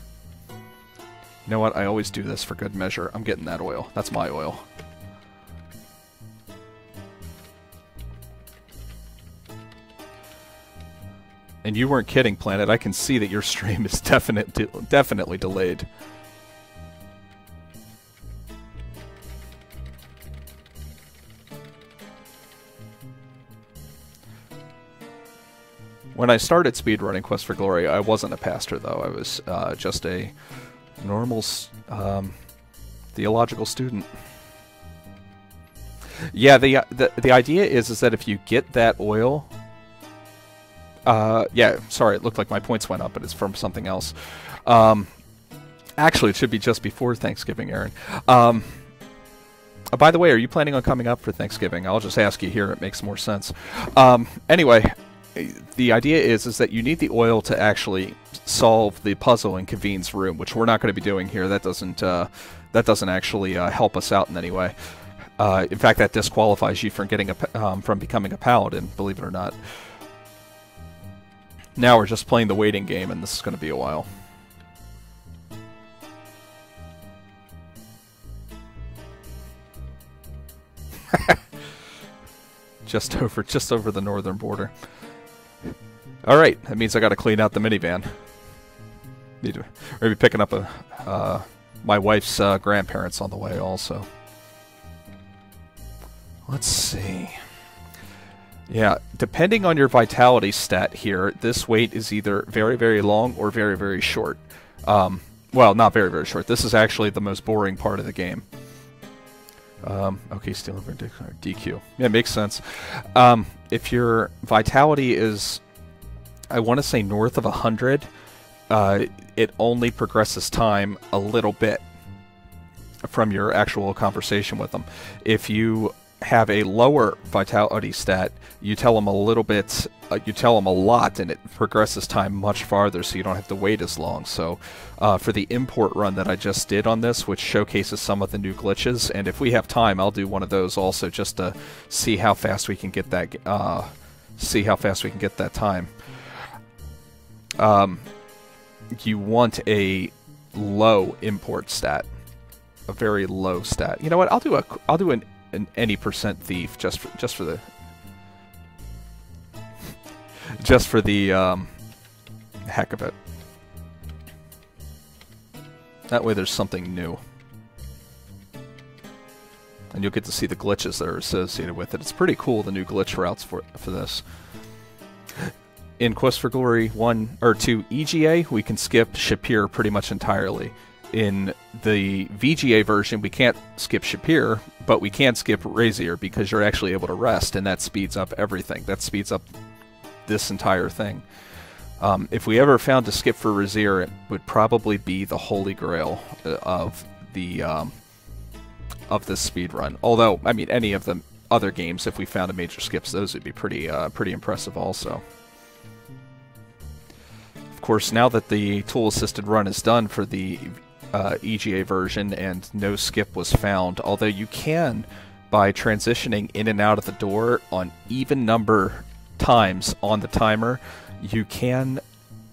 You know what? I always do this for good measure. I'm getting that oil. That's my oil. And you weren't kidding, Planet. I can see that your stream is definitely delayed. When I started speedrunning Quest for Glory, I wasn't a pastor, though. I was just a normal theological student. Yeah, the idea is that if you get that oil... yeah, sorry, it looked like my points went up, but it's from something else. Actually, it should be just before Thanksgiving, Aaron. By the way, are you planning on coming up for Thanksgiving? I'll just ask you here, it makes more sense. Anyway, the idea is that you need the oil to actually solve the puzzle in Kavin's room, which we're not going to be doing here. That doesn't actually help us out in any way. In fact, that disqualifies you from from becoming a paladin, believe it or not. Now we're just playing the waiting game, and this is going to be a while. just over the northern border. All right, that means I got to clean out the minivan. We're gonna be picking up my wife's grandparents on the way, also. Let's see. Yeah, depending on your vitality stat here, this wait is either very, very long or very, very short. Well, not very, very short. This is actually the most boring part of the game. Okay, steal over DQ. Yeah, makes sense. If your vitality is, I want to say north of 100, it only progresses time a little bit from your actual conversation with them. If you have a lower vitality stat, you tell them a little bit, you tell them a lot, and it progresses time much farther, so you don't have to wait as long. So for the import run that I just did on this, which showcases some of the new glitches, and if we have time, I'll do one of those also, just to see how fast we can get that. Time. You want a low import stat, a very low stat. You know what? I'll do an any percent thief just for the heck of it. That way there's something new. And you'll get to see the glitches that are associated with it. It's pretty cool, the new glitch routes for this. In Quest for Glory 1 or 2 EGA, we can skip Shapir pretty much entirely. In the VGA version, we can't skip Shapir, but we can skip Razier because you're actually able to rest, and that speeds up everything. That speeds up this entire thing. If we ever found to skip for Razier, it would probably be the holy grail of the this speed run. Although, I mean, any of the other games, if we found a major skips, those would be pretty impressive also. Of course, now that the tool-assisted run is done for the EGA version and no skip was found, although you can, by transitioning in and out of the door on even number times on the timer, you can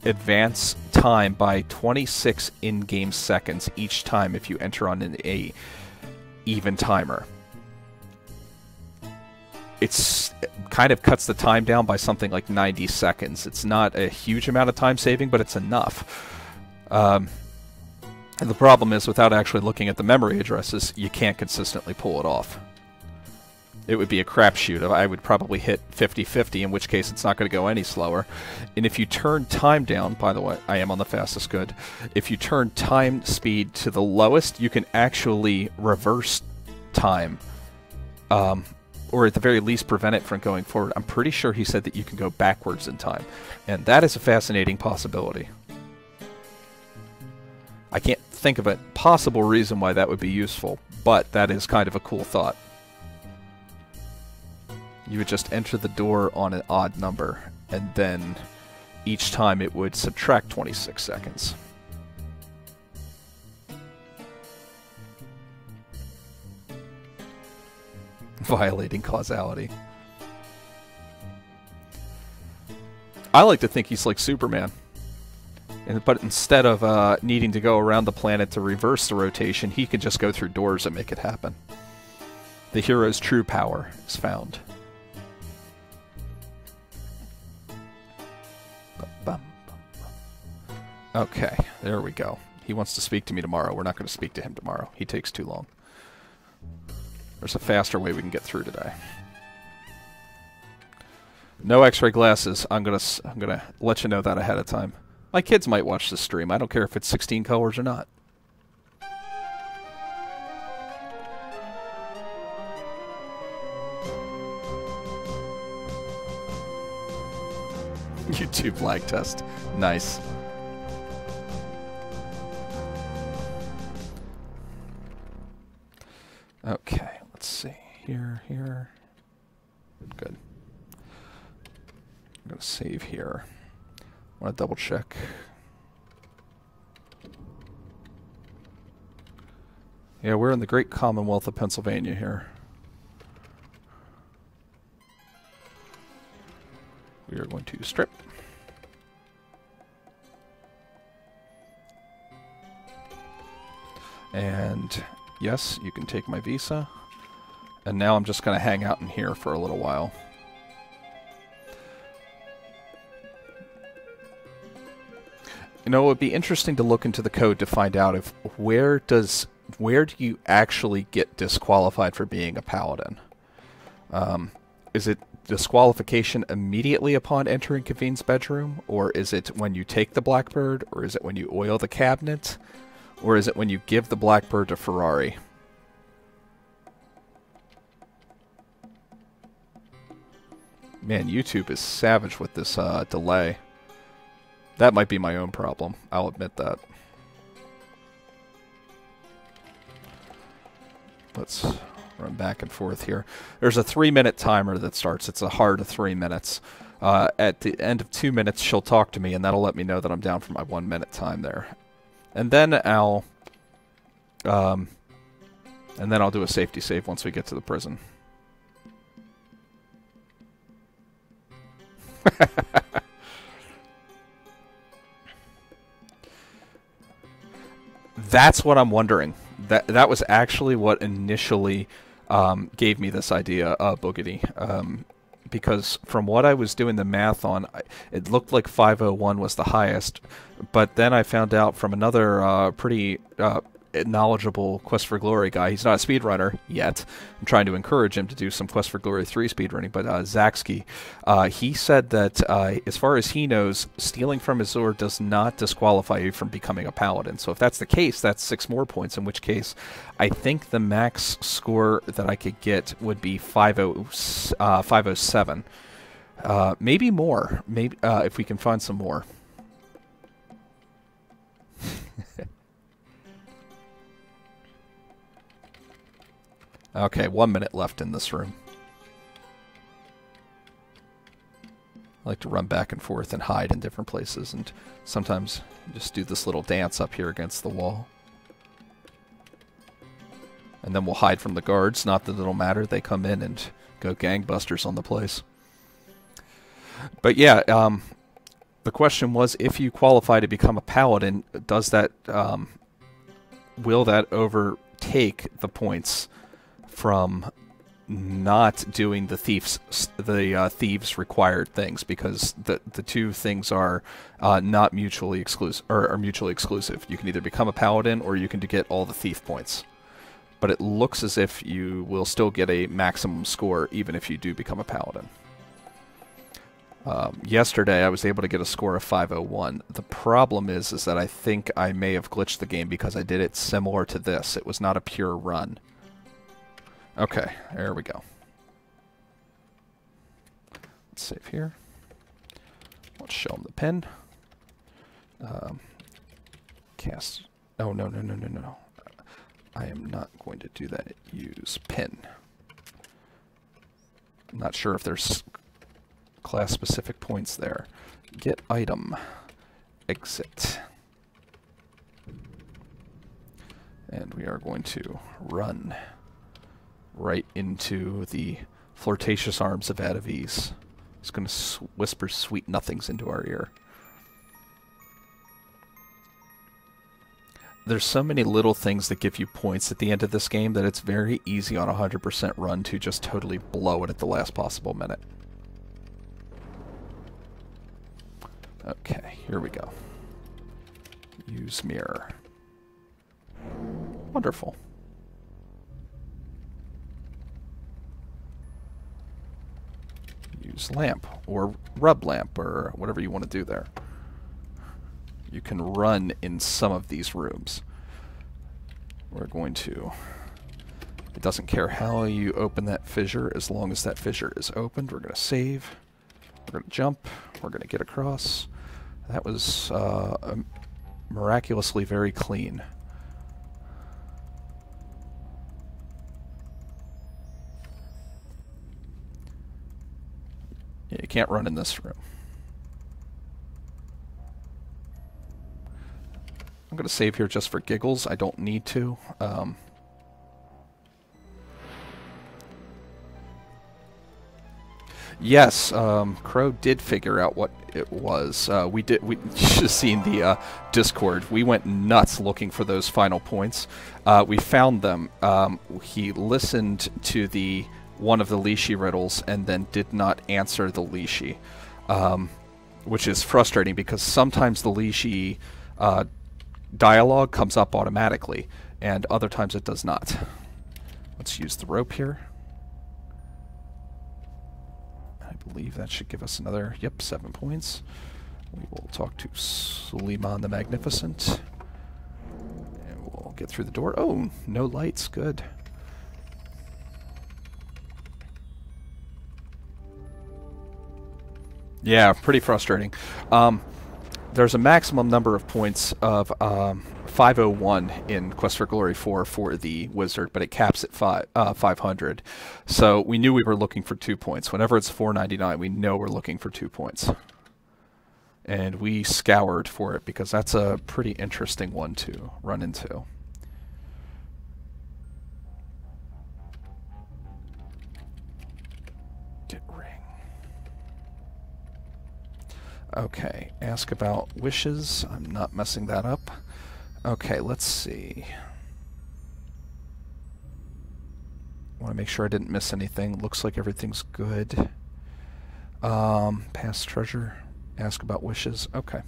advance time by 26 in-game seconds each time if you enter on an even timer. It kind of cuts the time down by something like 90 seconds. It's not a huge amount of time saving, but it's enough. And the problem is, without actually looking at the memory addresses, you can't consistently pull it off. It would be a crapshoot. I would probably hit 50-50, in which case it's not going to go any slower. And if you turn time down, by the way, I am on the fastest good. If you turn time speed to the lowest, you can actually reverse time. Or at the very least prevent it from going forward. I'm pretty sure he said that you can go backwards in time. And that is a fascinating possibility. I can't think of a possible reason why that would be useful, but that is kind of a cool thought. You would just enter the door on an odd number, and then each time it would subtract 26 seconds. Violating causality. I like to think he's like Superman. But instead of needing to go around the planet to reverse the rotation, he can just go through doors and make it happen. The hero's true power is found. Okay, there we go. He wants to speak to me tomorrow. We're not going to speak to him tomorrow. He takes too long. There's a faster way we can get through today. No X-ray glasses. I'm gonna let you know that ahead of time. My kids might watch this stream. I don't care if it's 16 colors or not. YouTube lag test. Nice. Okay, let's see. Here. Good. I'm going to save here. I want to double check. Yeah, we're in the great Commonwealth of Pennsylvania here. We are going to strip. And yes, you can take my visa. And now I'm just going to hang out in here for a little while. You know, it would be interesting to look into the code to find out if where do you actually get disqualified for being a paladin? Is it disqualification immediately upon entering Kavin's bedroom? Or is it when you take the Blackbird? Or is it when you oil the cabinet? Or is it when you give the Blackbird to Ferrari? Man, YouTube is savage with this delay. That might be my own problem. I'll admit that. Let's run back and forth here. There's a 3-minute timer that starts. It's a hard 3 minutes. At the end of 2 minutes, she'll talk to me, and that'll let me know that I'm down for my 1 minute time there. And then I'll do a safety save once we get to the prison. That's what I'm wondering. That was actually what initially gave me this idea, Boogity. Because from what I was doing the math on, it looked like 501 was the highest, but then I found out from another pretty knowledgeable Quest for Glory guy. He's not a speedrunner yet. I'm trying to encourage him to do some Quest for Glory 3 speedrunning, but Zaxky, he said that as far as he knows, stealing from his sword does not disqualify you from becoming a paladin. So if that's the case, that's 6 more points, in which case I think the max score that I could get would be 507. Maybe more. Maybe if we can find some more. Okay, 1 minute left in this room. I like to run back and forth and hide in different places, and sometimes just do this little dance up here against the wall. And then we'll hide from the guards. Not that it'll matter. They come in and go gangbusters on the place. But yeah, the question was, if you qualify to become a paladin, does that will that overtake the points from not doing the thieves required things, because the two things are not mutually exclusive, or are mutually exclusive. You can either become a paladin or you can get all the thief points. But it looks as if you will still get a maximum score even if you do become a paladin. Yesterday I was able to get a score of 501. The problem is that I think I may have glitched the game because I did it similar to this. It was not a pure run. Okay, there we go. Let's save here. Let's show him the pin. Cast. Oh, no. I am not going to do that. Use pin. I'm not sure if there's class-specific points there. Get item. Exit. And we are going to run right into the flirtatious arms of Adavis. He's going to whisper sweet nothings into our ear. There's so many little things that give you points at the end of this game that it's very easy on a 100% run to just totally blow it at the last possible minute. Okay, here we go. Use mirror. Wonderful. Use lamp, or rub lamp, or whatever you want to do there. You can run in some of these rooms. We're going to... It doesn't care how you open that fissure, as long as that fissure is opened. We're going to save. We're going to jump. We're going to get across. That was miraculously very clean. Yeah, you can't run in this room. I'm going to save here just for giggles. I don't need to. Yes, Crow did figure out what it was. We should have seen the Discord. We went nuts looking for those final points. We found them. He listened to one of the Lishi riddles and then did not answer the Lishi, which is frustrating because sometimes the Lishi dialogue comes up automatically, and other times it does not. Let's use the rope here. I believe that should give us another, 7 points. We will talk to Suleiman the Magnificent, and we'll get through the door. Oh, no lights, good. Yeah, pretty frustrating. there's a maximum number of points of 501 in Quest for Glory 4 for the wizard, but it caps at 500. So we knew we were looking for 2 points. Whenever it's 499, we know we're looking for 2 points. And we scoured for it because that's a pretty interesting one to run into. Get ring. Okay, ask about wishes. I'm not messing that up. Okay, let's see. I want to make sure I didn't miss anything. Looks like everything's good. Past treasure. Ask about wishes. Okay.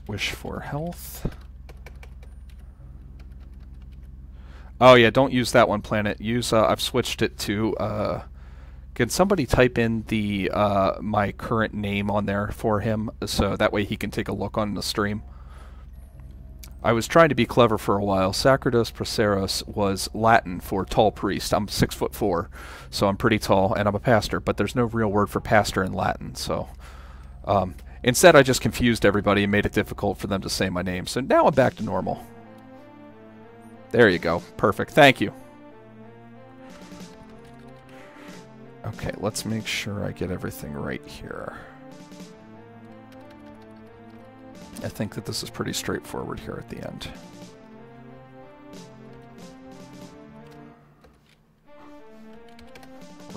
Wish for health. Oh yeah, don't use that one, Planet. Use. I've switched it to. Can somebody type in the my current name on there for him, so that way he can take a look on the stream? I was trying to be clever for a while. Sacerdos Proceros was Latin for tall priest. I'm 6'4", so I'm pretty tall, and I'm a pastor, but there's no real word for pastor in Latin, so... instead, I just confused everybody and made it difficult for them to say my name, so now I'm back to normal. There you go. Perfect. Thank you. Okay, let's make sure I get everything right here. I think that this is pretty straightforward here at the end.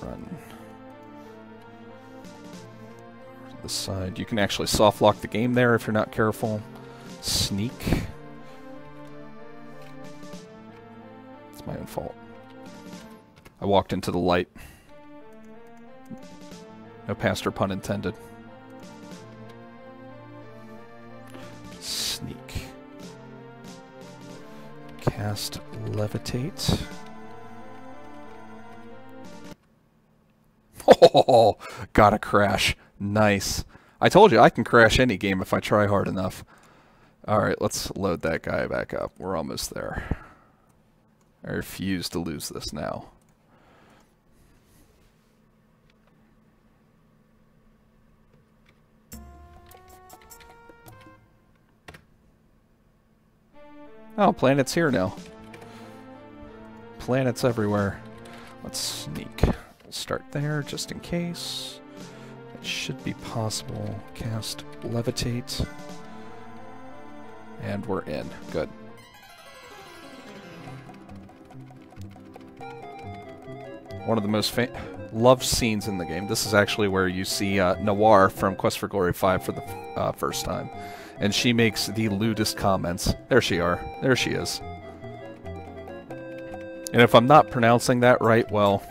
Run. This side. You can actually soft lock the game there if you're not careful. Sneak. It's my own fault. I walked into the light. No pastor pun intended. Sneak. Cast levitate. Oh, gotta crash. Nice. I told you I can crash any game if I try hard enough. Alright, let's load that guy back up. We're almost there. I refuse to lose this now. Oh, planet's here now. Planets everywhere. Let's sneak. We'll start there just in case. It should be possible. Cast levitate. And we're in. Good. One of the most loved scenes in the game. This is actually where you see Noir from Quest for Glory 5 for the first time. And she makes the lewdest comments. There she are. There she is. And if I'm not pronouncing that right, well,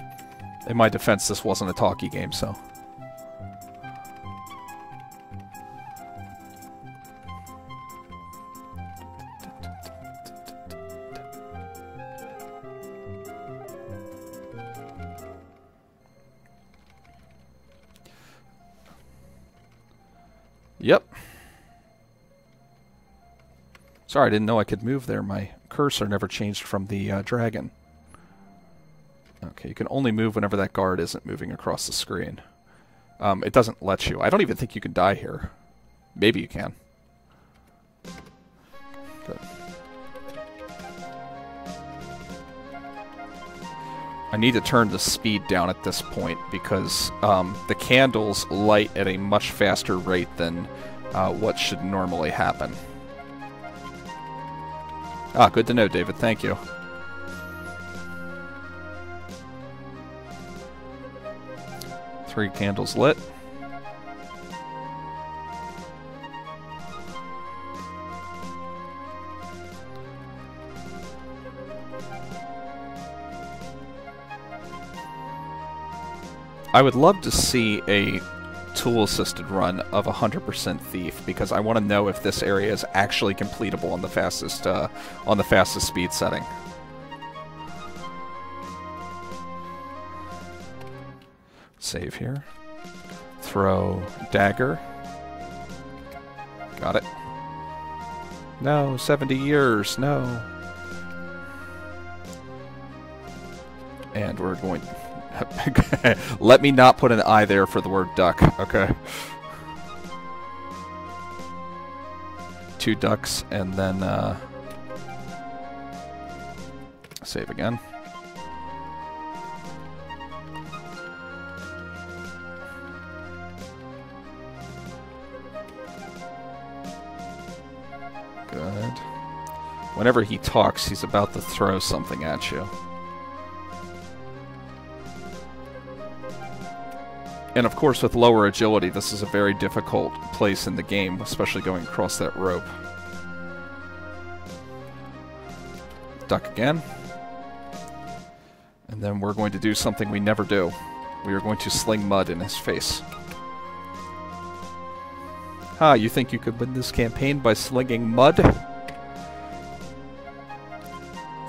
in my defense, this wasn't a talkie game, so... Yep. Sorry, I didn't know I could move there. My cursor never changed from the dragon. Okay, you can only move whenever that guard isn't moving across the screen. It doesn't let you. I don't even think you can die here. Maybe you can. Good. I need to turn the speed down at this point because the candles light at a much faster rate than what should normally happen. Ah, good to know, David. Thank you. Three candles lit. I would love to see a tool-assisted run of 100% Thief because I want to know if this area is actually completable on the fastest speed setting. Save here. Throw dagger. Got it. No, 70 years. No. And we're going... Let me not put an I there for the word duck, okay? 2 ducks, and then save again. Good. Whenever he talks, he's about to throw something at you. And of course, with lower agility, this is a very difficult place in the game, especially going across that rope. Duck again. And then we're going to do something we never do. We are going to sling mud in his face. Ha, you think you could win this campaign by slinging mud?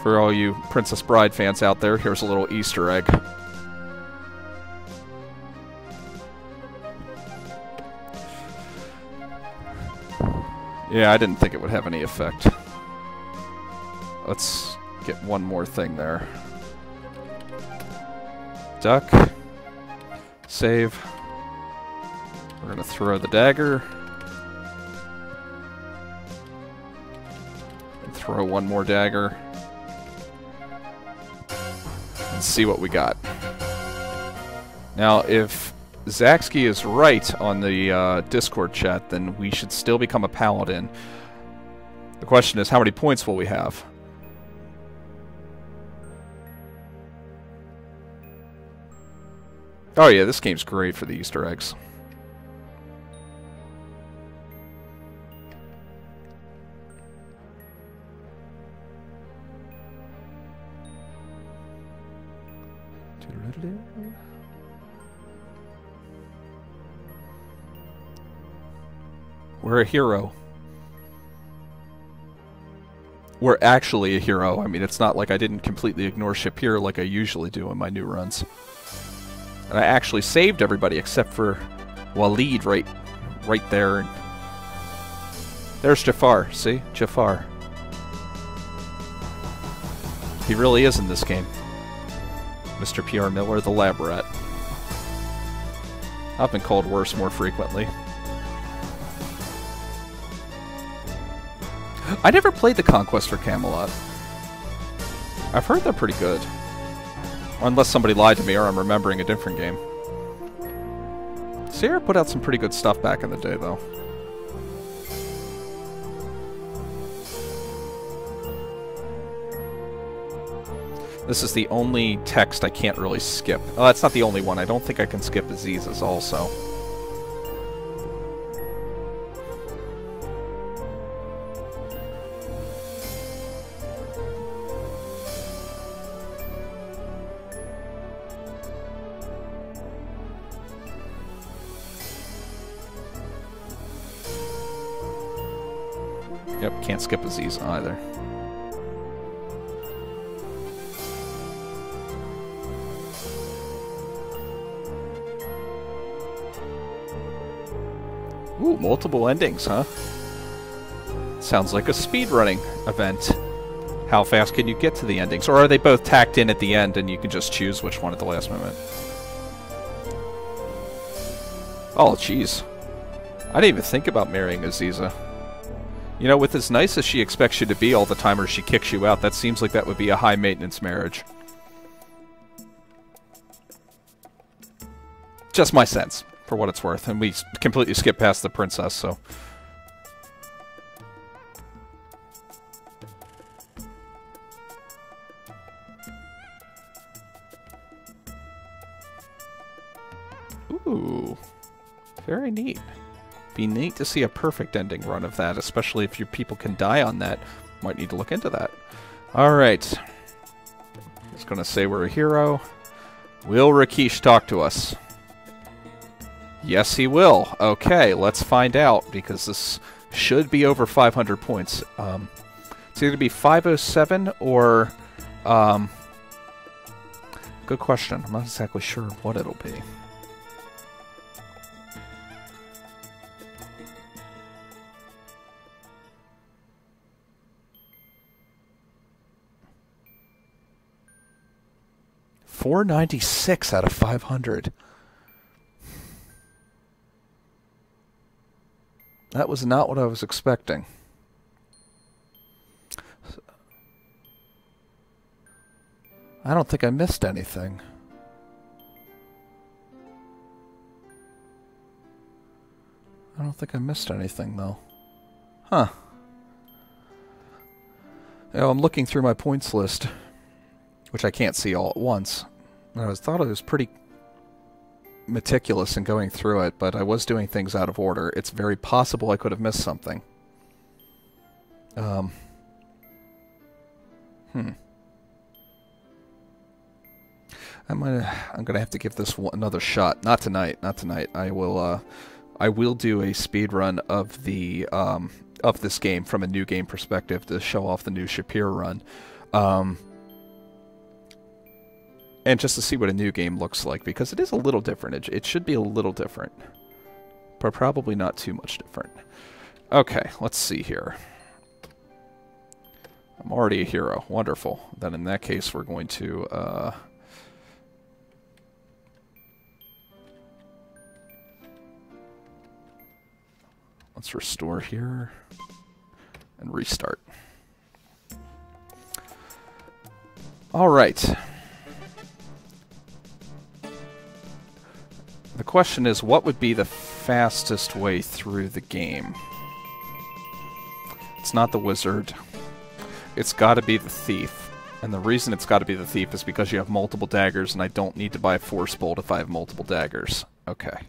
For all you Princess Bride fans out there, here's a little Easter egg. Yeah, I didn't think it would have any effect. Let's get one more thing there. Duck. Save. We're gonna throw the dagger. And throw one more dagger. And see what we got. Now, if Zaxky is right on the Discord chat, then we should still become a Paladin. The question is, how many points will we have? Oh yeah, this game's great for the Easter eggs. We're a hero. We're actually a hero. I mean, it's not like I didn't completely ignore Shapir like I usually do in my new runs. And I actually saved everybody except for Waleed right there. There's Jafar. See? Jafar. He really is in this game. Mr. P.R. Miller, the lab rat. I've been called worse more frequently. I never played the Conquest for Camelot. I've heard they're pretty good. Unless somebody lied to me or I'm remembering a different game. Sierra put out some pretty good stuff back in the day, though. This is the only text I can't really skip. Oh, that's not the only one. I don't think I can skip Aziz's also. Yep, can't skip Aziz either. Ooh, multiple endings, huh? Sounds like a speedrunning event. How fast can you get to the endings? Or are they both tacked in at the end and you can just choose which one at the last moment? Oh, jeez. I didn't even think about marrying Aziza. You know, with as nice as she expects you to be all the time or she kicks you out, that seems like that would be a high-maintenance marriage. Just my sense, for what it's worth. And we completely skipped past the princess, so... Ooh. Very neat. Be neat to see a perfect ending run of that, especially if your people can die on that. Might need to look into that. Alright. Just gonna say we're a hero. Will Rakesh talk to us? Yes, he will. Okay, let's find out, because this should be over 500 points. It's either be 507 or... good question. I'm not exactly sure what it'll be. $496 out of 500. That was not what I was expecting. I don't think I missed anything. I don't think I missed anything, though. Huh. You know, I'm looking through my points list, which I can't see all at once. And I thought it was pretty meticulous in going through it, but I was doing things out of order. It's very possible I could have missed something. I'm gonna have to give this one another shot. Not tonight. Not tonight. I will do a speed run of the of this game from a new game perspective to show off the new Shapir run, and just to see what a new game looks like, because it is a little different. It should be a little different, but probably not too much different. Okay, let's see here. I'm already a hero. Wonderful. Then in that case, we're going to let's restore here and restart. All right. The question is, what would be the fastest way through the game? It's not the wizard. It's got to be the thief. And the reason it's got to be the thief is because you have multiple daggers, and I don't need to buy a force bolt if I have multiple daggers. Okay.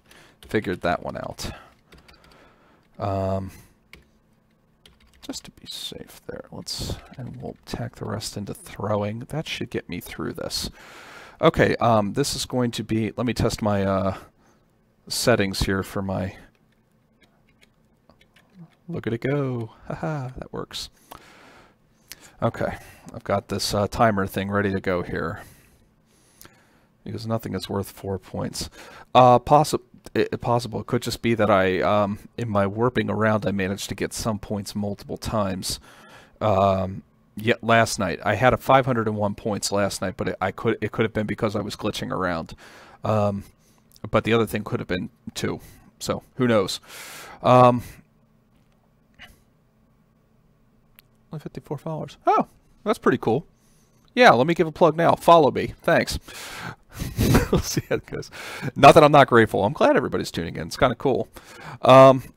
Figured that one out. Just to be safe there, and we'll tack the rest into throwing. That should get me through this. Okay, this is going to be, let me test my settings here for my, look at it go, haha, that works. Okay, I've got this timer thing ready to go here, because nothing is worth 4 points. Possible. It could just be that I, in my warping around, I managed to get some points multiple times. Yet last night, I had a 501 points last night, but it could have been because I was glitching around. But the other thing could have been 2. So who knows? 54 followers. Oh, that's pretty cool. Yeah, let me give a plug now. Follow me. Thanks. We'll see how it goes. Not that I'm not grateful. I'm glad everybody's tuning in. It's kind of cool.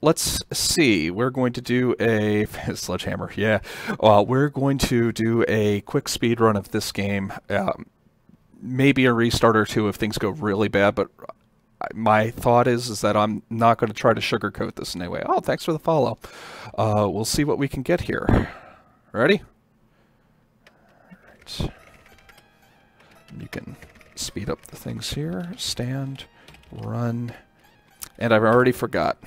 Let's see. We're going to do a sledgehammer. Yeah. We're going to do a quick speed run of this game. Maybe a restart or two if things go really bad. But my thought is that I'm not going to try to sugarcoat this in any way. Oh, thanks for the follow. We'll see what we can get here. Ready? All right. You can speed up the things here. Stand, run, and I've already forgot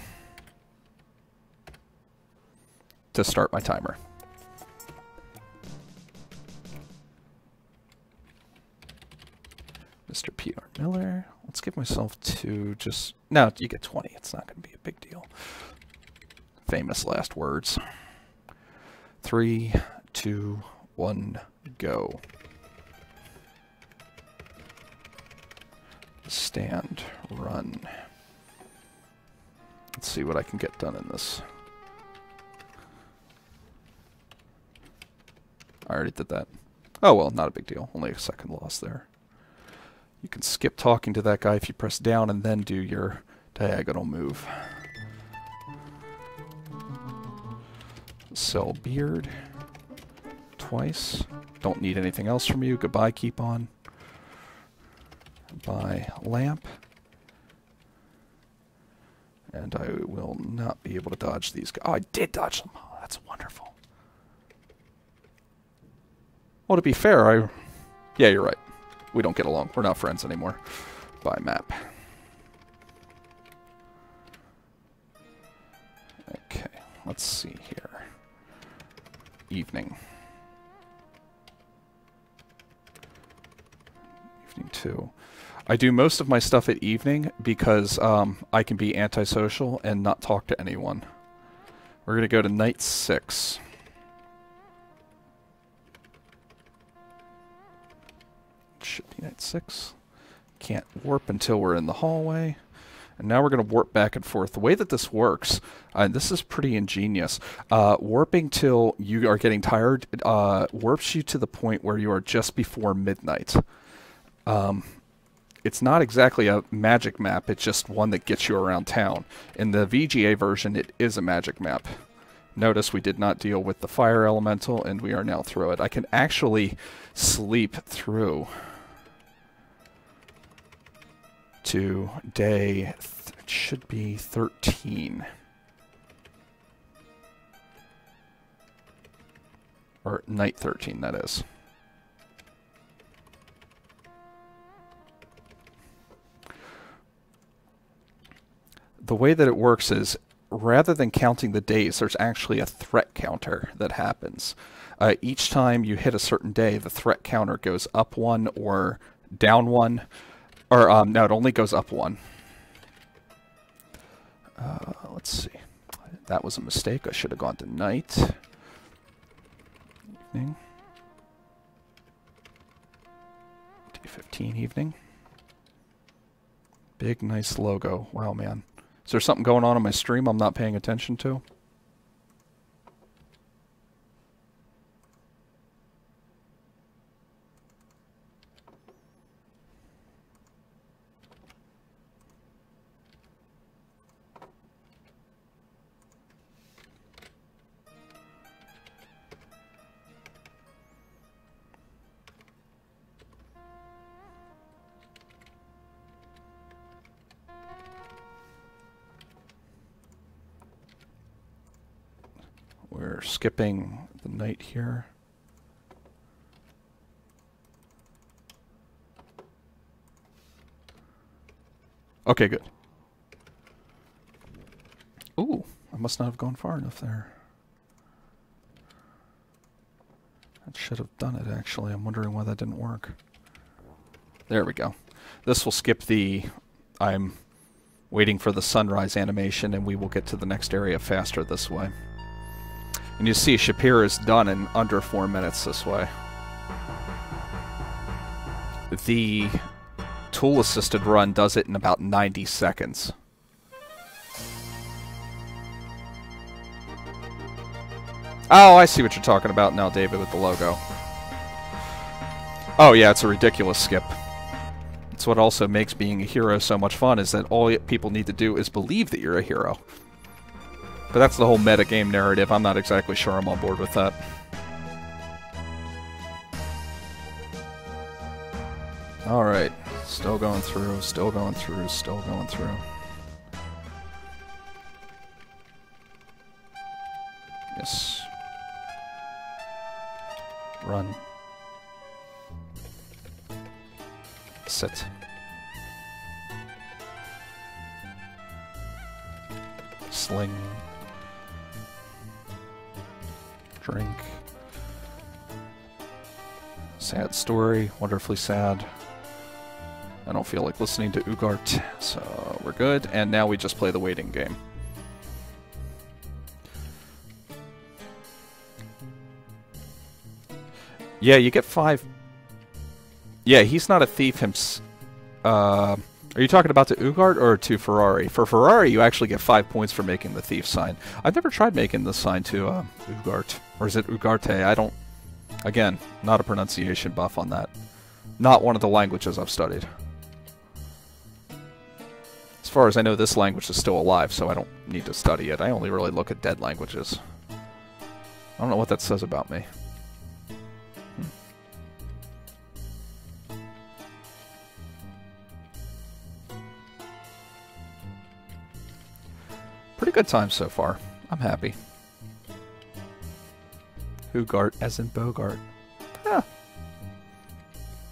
to start my timer. Mr. P.R. Miller. Let's give myself 2. Just no, you get 20. It's not going to be a big deal. Famous last words. 3, 2, 1, go. Stand, run. Let's see what I can get done in this. I already did that. Oh well, not a big deal. Only a second loss there. You can skip talking to that guy if you press down and then do your diagonal move. Sell beard. Twice. Don't need anything else from you. Goodbye, keep on. Buy lamp. And I will not be able to dodge these guys. Oh, I did dodge them. Oh, that's wonderful. Well, to be fair, yeah, you're right. We don't get along. We're not friends anymore. Buy map. Okay, let's see here. Evening. Evening 2. I do most of my stuff at evening because I can be antisocial and not talk to anyone. We're going to go to night 6. Should be night 6. Can't warp until we're in the hallway. And now we're going to warp back and forth. The way that this works, and this is pretty ingenious, warping till you are getting tired warps you to the point where you are just before midnight. It's not exactly a magic map, it's just one that gets you around town. In the VGA version, it is a magic map. Notice we did not deal with the fire elemental, and we are now through it. I can actually sleep through to day, it should be 13. Or night 13, that is. The way that it works is, rather than counting the days, there's actually a threat counter that happens. Each time you hit a certain day, the threat counter goes up 1 or down 1. Or, no, it only goes up 1. Let's see. That was a mistake. I should have gone to night. Evening. T15 evening. Big, nice logo. Wow, man. Is there something going on my stream I'm not paying attention to? We're skipping the night here. Okay, good. Ooh, I must not have gone far enough there. That should have done it, actually. I'm wondering why that didn't work. There we go. This will skip the I'm waiting for the sunrise animation, and we will get to the next area faster this way. And you see Shapir is done in under 4 minutes this way. The tool-assisted run does it in about 90 seconds. Oh, I see what you're talking about now, David, with the logo. Oh yeah, it's a ridiculous skip. It's what also makes being a hero so much fun, is that all people need to do is believe that you're a hero. But that's the whole metagame narrative. I'm not exactly sure I'm on board with that. Alright. Still going through, still going through, still going through. Yes. Run. Sit. Sling. Drink. Sad story. Wonderfully sad. I don't feel like listening to Ugart, so we're good. And now we just play the waiting game. Yeah, you get 5. Yeah, he's not a thief himself. Are you talking about to Ugart or to Ferrari? For Ferrari, you actually get 5 points for making the thief sign. I've never tried making the sign to Ugart. Or is it Ugarte? I don't... Again, not a pronunciation buff on that. Not one of the languages I've studied. As far as I know, this language is still alive, so I don't need to study it. I only really look at dead languages. I don't know what that says about me. Pretty good time so far. I'm happy. Hugart as in Bogart. Yeah.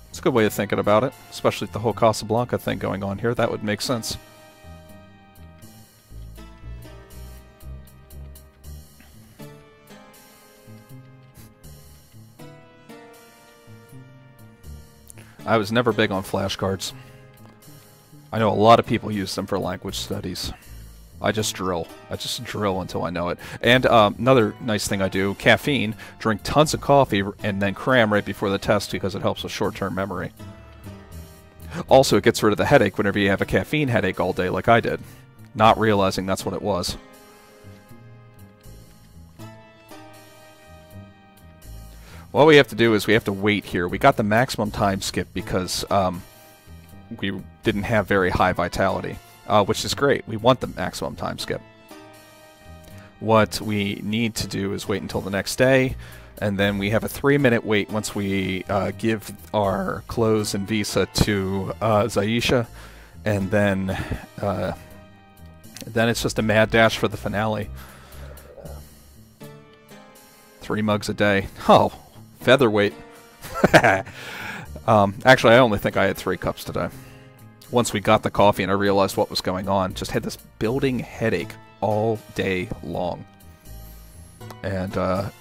It's a good way of thinking about it, especially with the whole Casablanca thing going on here. That would make sense. I was never big on flashcards. I know a lot of people use them for language studies. I just drill. I just drill until I know it. And another nice thing I do, caffeine, drink tons of coffee and then cram right before the test because it helps with short-term memory. Also, it gets rid of the headache whenever you have a caffeine headache all day like I did, not realizing that's what it was. What we have to do is we have to wait here. We got the maximum time skip because we didn't have very high vitality, which is great. We want the maximum time skip. What we need to do is wait until the next day, and then we have a 3-minute wait once we give our clothes and visa to Zaisha, and then it's just a mad dash for the finale. 3 mugs a day. Oh, featherweight. Actually, I only think I had 3 cups today. Once we got the coffee and I realized what was going on, just had this building headache all day long. And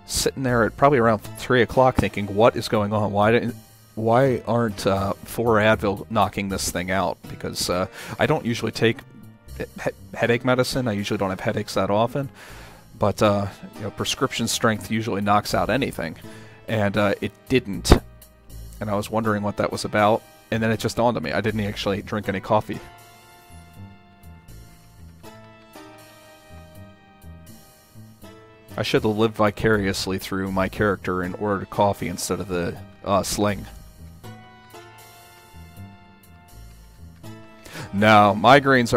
sitting there at probably around 3 o'clock thinking, what is going on? Why aren't 4 Advil knocking this thing out? Because I don't usually take headache medicine. I usually don't have headaches that often. But you know, prescription strength usually knocks out anything. And it didn't. And I was wondering what that was about. And then it just dawned on me. I didn't actually drink any coffee. I should have lived vicariously through my character and ordered coffee instead of the sling. No, migraines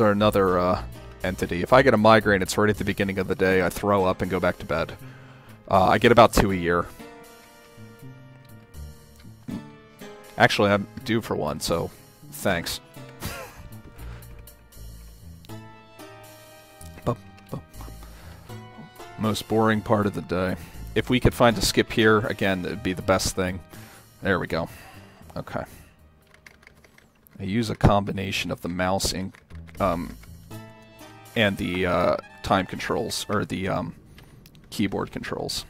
are another entity. If I get a migraine, it's right at the beginning of the day. I throw up and go back to bed. I get about 2 a year. Actually, I'm due for one, so thanks. Most boring part of the day. If we could find a skip here, again, it'd be the best thing. There we go. Okay. I use a combination of the mouse and the time controls, or the keyboard controls.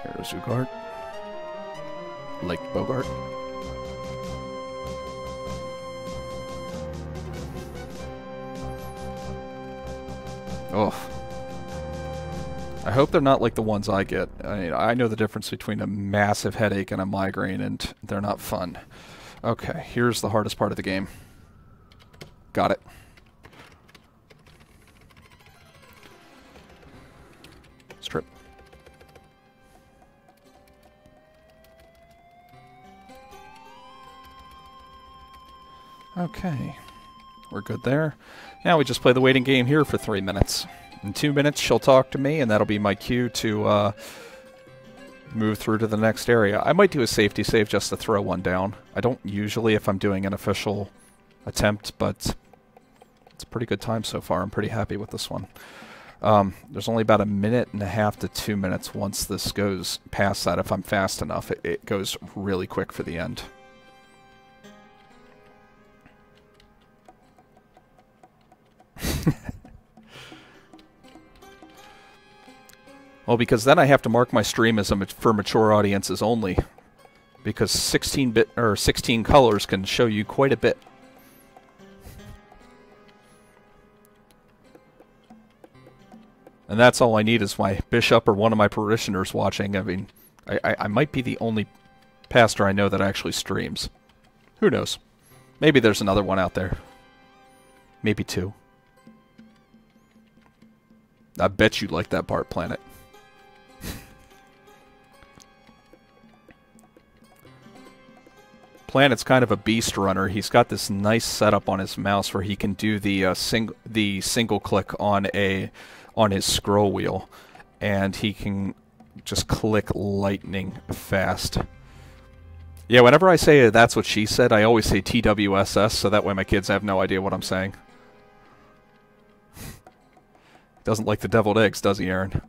Here's Ugart. Lake Bogart. Oh. I hope they're not like the ones I get. I know the difference between a massive headache and a migraine, and they're not fun. Okay, here's the hardest part of the game. Got it. Strip. Okay. We're good there. Now we just play the waiting game here for 3 minutes. In 2 minutes, she'll talk to me, and that'll be my cue to move through to the next area. I might do a safety save just to throw one down. I don't usually if I'm doing an official attempt, but it's a pretty good time so far. I'm pretty happy with this one. There's only about 1.5 to 2 minutes once this goes past that. If I'm fast enough, it goes really quick for the end. Well, because then I have to mark my stream as for mature audiences only, because 16-bit or 16 colors can show you quite a bit. And that's all I need is my bishop or one of my parishioners watching. I mean, I might be the only pastor I know that actually streams. Who knows? Maybe there's another one out there. Maybe 2. I bet you like that part, Planet. Planet's kind of a beast runner. He's got this nice setup on his mouse where he can do the single click on his scroll wheel, and he can just click lightning fast. Yeah, whenever I say that's what she said, I always say TWSS, so that way my kids have no idea what I'm saying. Doesn't like the deviled eggs, does he, Aaron?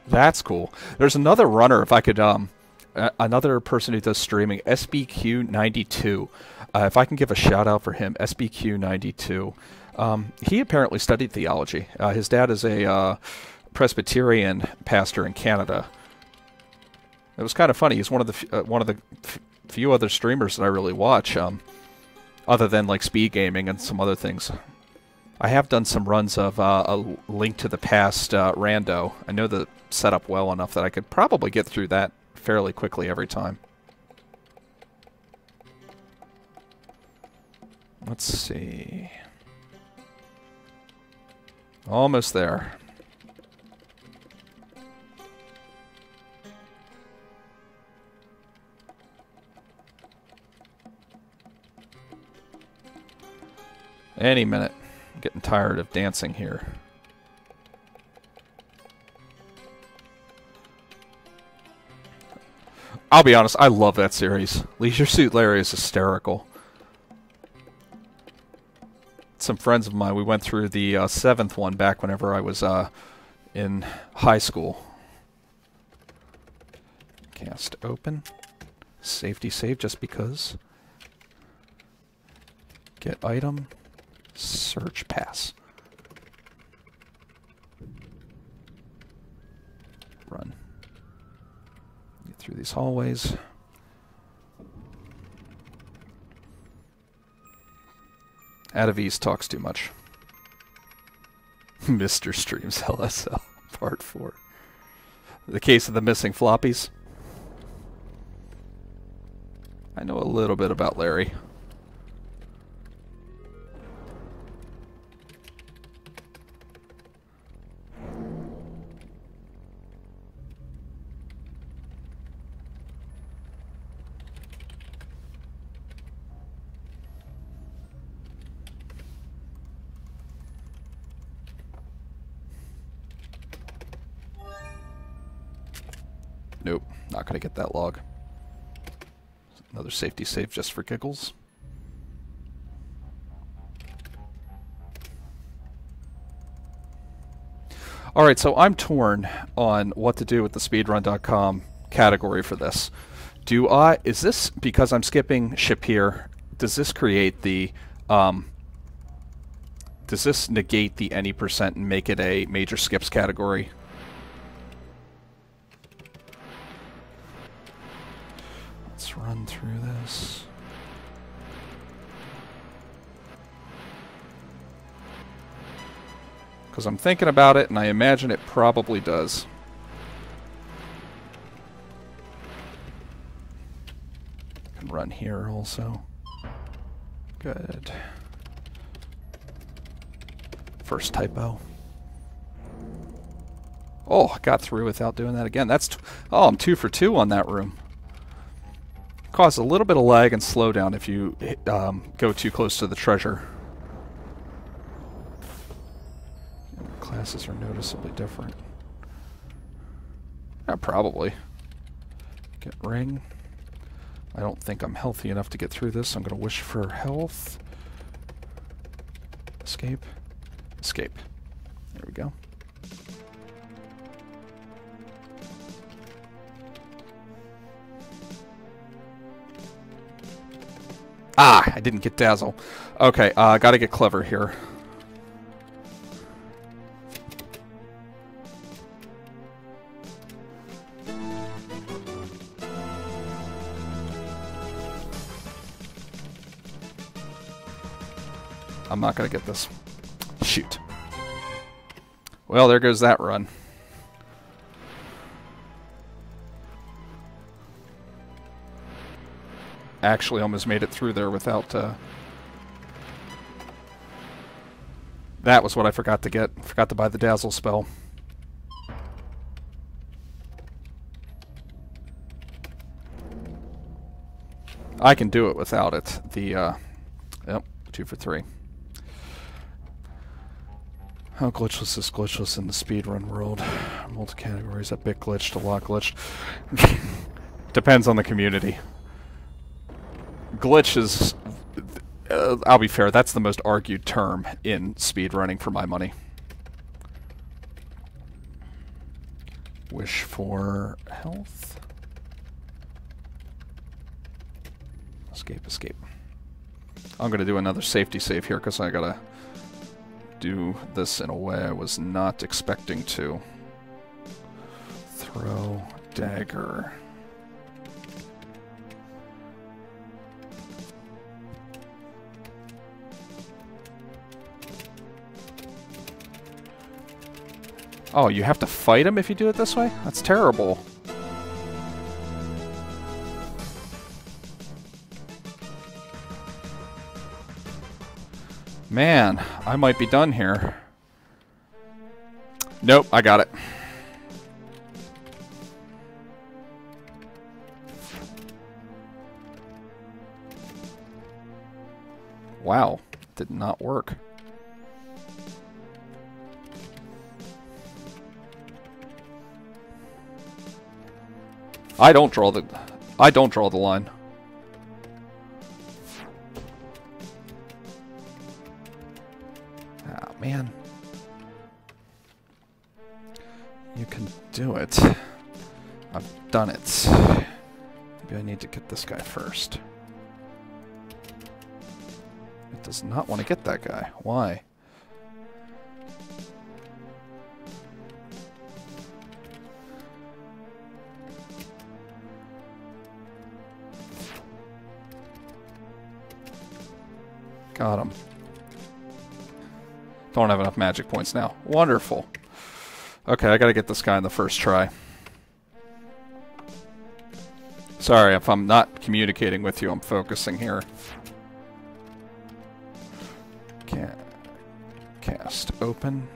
That's cool. There's another runner, if I could, another person who does streaming, SBQ92. If I can give a shout out for him, SBQ92. He apparently studied theology. His dad is a Presbyterian pastor in Canada. It was kind of funny. He's one of the few other streamers that I really watch, other than like speed gaming and some other things. I have done some runs of a Link to the Past rando. I know the setup well enough that I could probably get through that fairly quickly every time. Let's see. Almost there. Any minute. I'm getting tired of dancing here. I'll be honest, I love that series. Leisure Suit Larry is hysterical. Some friends of mine, we went through the 7th one back whenever I was in high school. Cast open. Safety save just because. Get item. Search pass. Run. Get through these hallways. Adavis talks too much. Mr. Streams LSL Part 4. The case of the missing floppies. I know a little bit about Larry. Nope, not gonna get that log. Another safety save just for giggles. Alright, so I'm torn on what to do with the speedrun.com category for this. Is this, because I'm skipping ship here, does this create the, does this negate the any percent and make it a major skips category? Let's run through this. Because I'm thinking about it, and I imagine it probably does. Can run here also. Good. First typo. Oh, I got through without doing that again. Oh, I'm 2 for 2 on that room. Cause a little bit of lag and slowdown if you go too close to the treasure. Classes are noticeably different. Probably. Get ring. I don't think I'm healthy enough to get through this. I'm going to wish for health. Escape. Escape. There we go. Ah, I didn't get Dazzle. Okay, gotta get clever here. I'm not gonna get this. Shoot. Well, there goes that run. Actually almost made it through there without that was what I forgot to get. Forgot to buy the Dazzle spell. I can do it without it. Yep, 2 for 3. How glitchless is glitchless in the speedrun world? Multi-categories, a bit glitched, a lot glitched. Depends on the community. Glitch is, I'll be fair, that's the most argued term in speedrunning for my money. Wish for health. Escape, escape. I'm going to do another safety save here because I got to do this in a way I was not expecting to. Throw, dagger. Oh, you have to fight him if you do it this way? That's terrible. Man, I might be done here. Nope, I got it. Wow, did not work. I don't draw the line. Ah, man. You can do it. I've done it. Maybe I need to get this guy first. It does not want to get that guy. Why? Got him. Don't have enough magic points now. Wonderful. Okay, I gotta get this guy in the first try. Sorry if I'm not communicating with you, I'm focusing here. Can't cast open.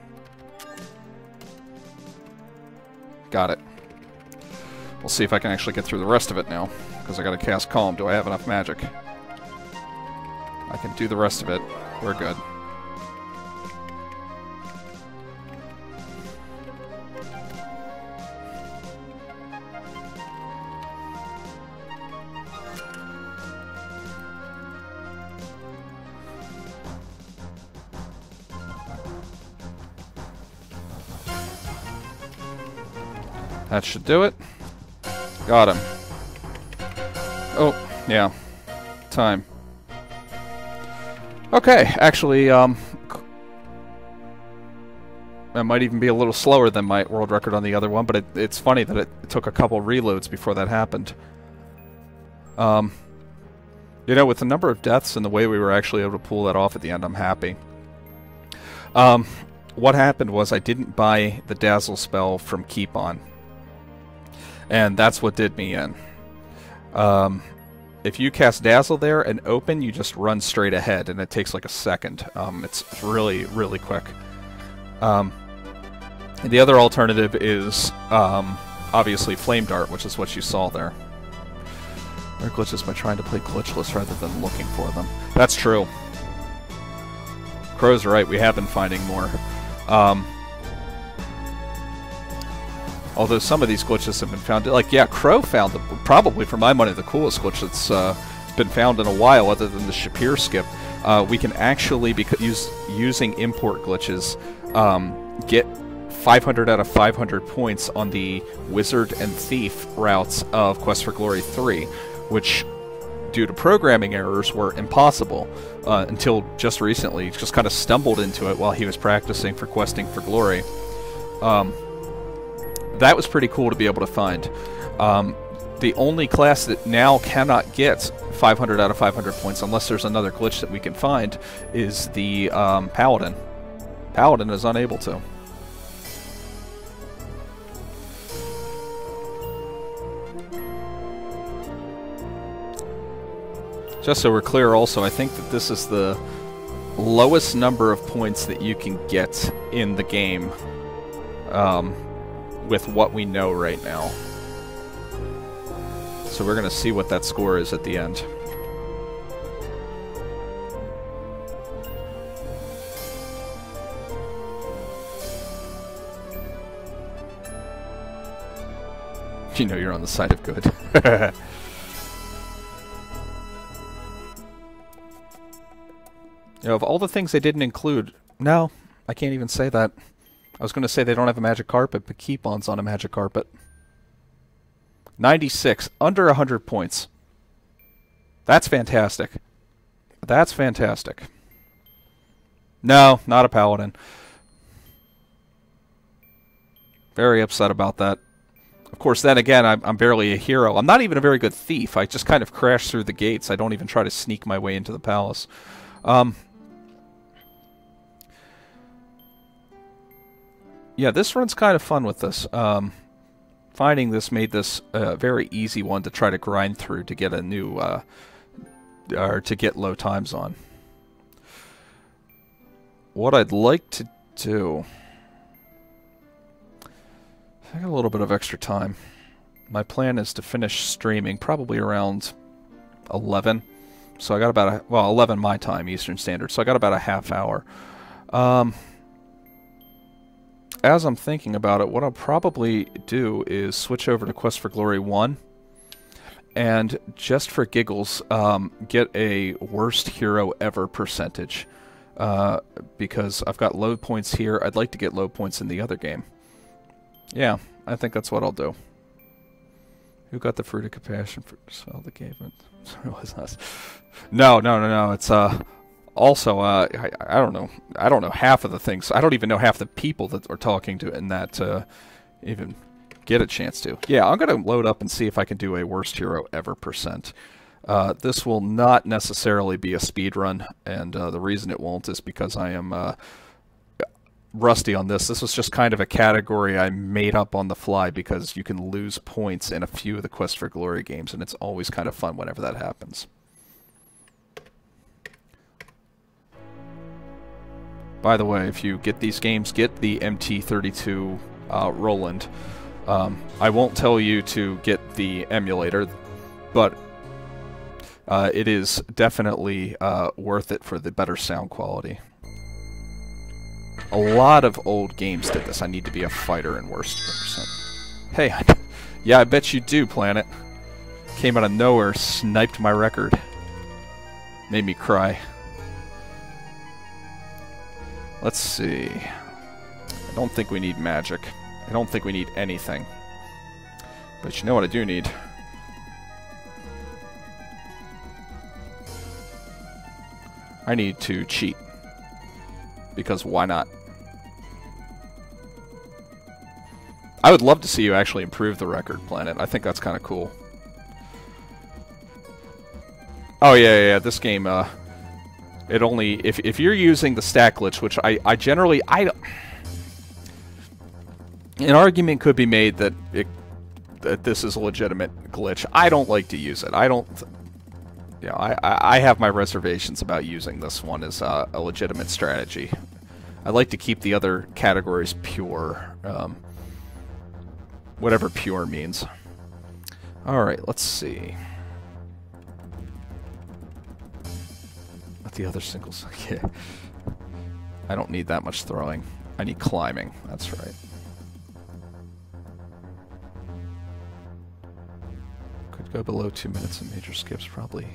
Got it. We'll see if I can actually get through the rest of it now, because I gotta cast Calm. Do I have enough magic? I can do the rest of it. We're good. That should do it. Got him. Oh, yeah. Time. Okay, actually, that might even be a little slower than my world record on the other one, but it's funny that it took a couple reloads before that happened. You know, with the number of deaths and the way we were actually able to pull that off at the end, I'm happy. What happened was I didn't buy the Dazzle spell from Keep On. And that's what did me in. If you cast Dazzle there and open, you just run straight ahead, and it takes like a second. It's really, really quick. The other alternative is, obviously, Flame Dart, which is what you saw there. Or glitches by trying to play glitchless rather than looking for them. That's true. Crow's right, we have been finding more. Although some of these glitches have been found, like, yeah, Crow found, probably, for my money, the coolest glitch that's been found in a while, other than the Shapir skip. We can actually, using import glitches, get 500 out of 500 points on the Wizard and Thief routes of Quest for Glory 3, which, due to programming errors, were impossible until just recently. He just kind of stumbled into it while he was practicing for Questing for Glory. That was pretty cool to be able to find. The only class that now cannot get 500 out of 500 points, unless there's another glitch that we can find, is the Paladin. Paladin is unable to. Just so we're clear also, I think that this is the lowest number of points that you can get in the game. With what we know right now. So we're going to see what that score is at the end. You know you're on the side of good. You know, of all the things they didn't include... No, I can't even say that. I was going to say they don't have a magic carpet, but Keep On's on a magic carpet. 96, under 100 points. That's fantastic. That's fantastic. No, not a Paladin. Very upset about that. Of course, then again, I'm barely a hero. I'm not even a very good thief. I just kind of crash through the gates. I don't even try to sneak my way into the palace. Yeah, this run's kind of fun with this. Finding this made this a very easy one to try to grind through to get a new, or to get low times on. What I'd like to do... I got a little bit of extra time. My plan is to finish streaming probably around 11. So I got about well, 11 my time, Eastern Standard. So I got about a half hour. As I'm thinking about it, what I'll probably do is switch over to Quest for Glory 1. And just for giggles, get a worst hero ever percentage. Because I've got low points here. I'd like to get low points in the other game. Yeah, I think that's what I'll do. Who got the fruit of compassion for the game? It was us. No. It's also I don't know. I don't know half of the things. I don't even know half the people that are talking to in that even get a chance to. Yeah, I'm gonna load up and see if I can do a worst hero ever percent. This will not necessarily be a speed run, and the reason it won't is because I am rusty on this. This was just kind of a category I made up on the fly because you can lose points in a few of the Quest for Glory games, and it's always kind of fun whenever that happens. By the way, if you get these games, get the MT32 Roland. I won't tell you to get the emulator, but it is definitely worth it for the better sound quality. A lot of old games did this. I need to be a fighter in worst percent. Hey, yeah, I bet you do, Planet. Came out of nowhere, sniped my record. Made me cry. Let's see. I don't think we need magic. I don't think we need anything. But you know what I do need? I need to cheat. Because why not? I would love to see you actually improve the record, Planet. I think that's kind of cool. Oh yeah, this game, it only... If you're using the stack glitch, which I generally... an argument could be made that this is a legitimate glitch. I don't like to use it. I don't... You know, I have my reservations about using this one as a legitimate strategy. I like to keep the other categories pure. Whatever pure means. Alright, let's see. What the other singles... Yeah. I don't need that much throwing. I need climbing. That's right. Could go below 2 minutes in major skips, probably.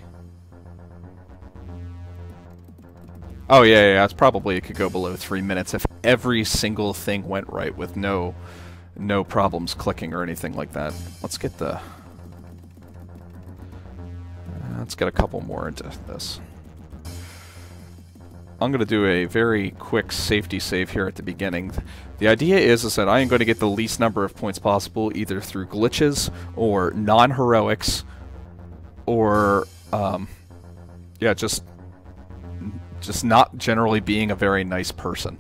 Oh yeah, it's probably it could go below 3 minutes if every single thing went right with no problems clicking or anything like that. Let's get the... let's get a couple more into this. I'm going to do a very quick safety save here at the beginning. The idea is that I am going to get the least number of points possible, either through glitches or non-heroics, or yeah, just not generally being a very nice person.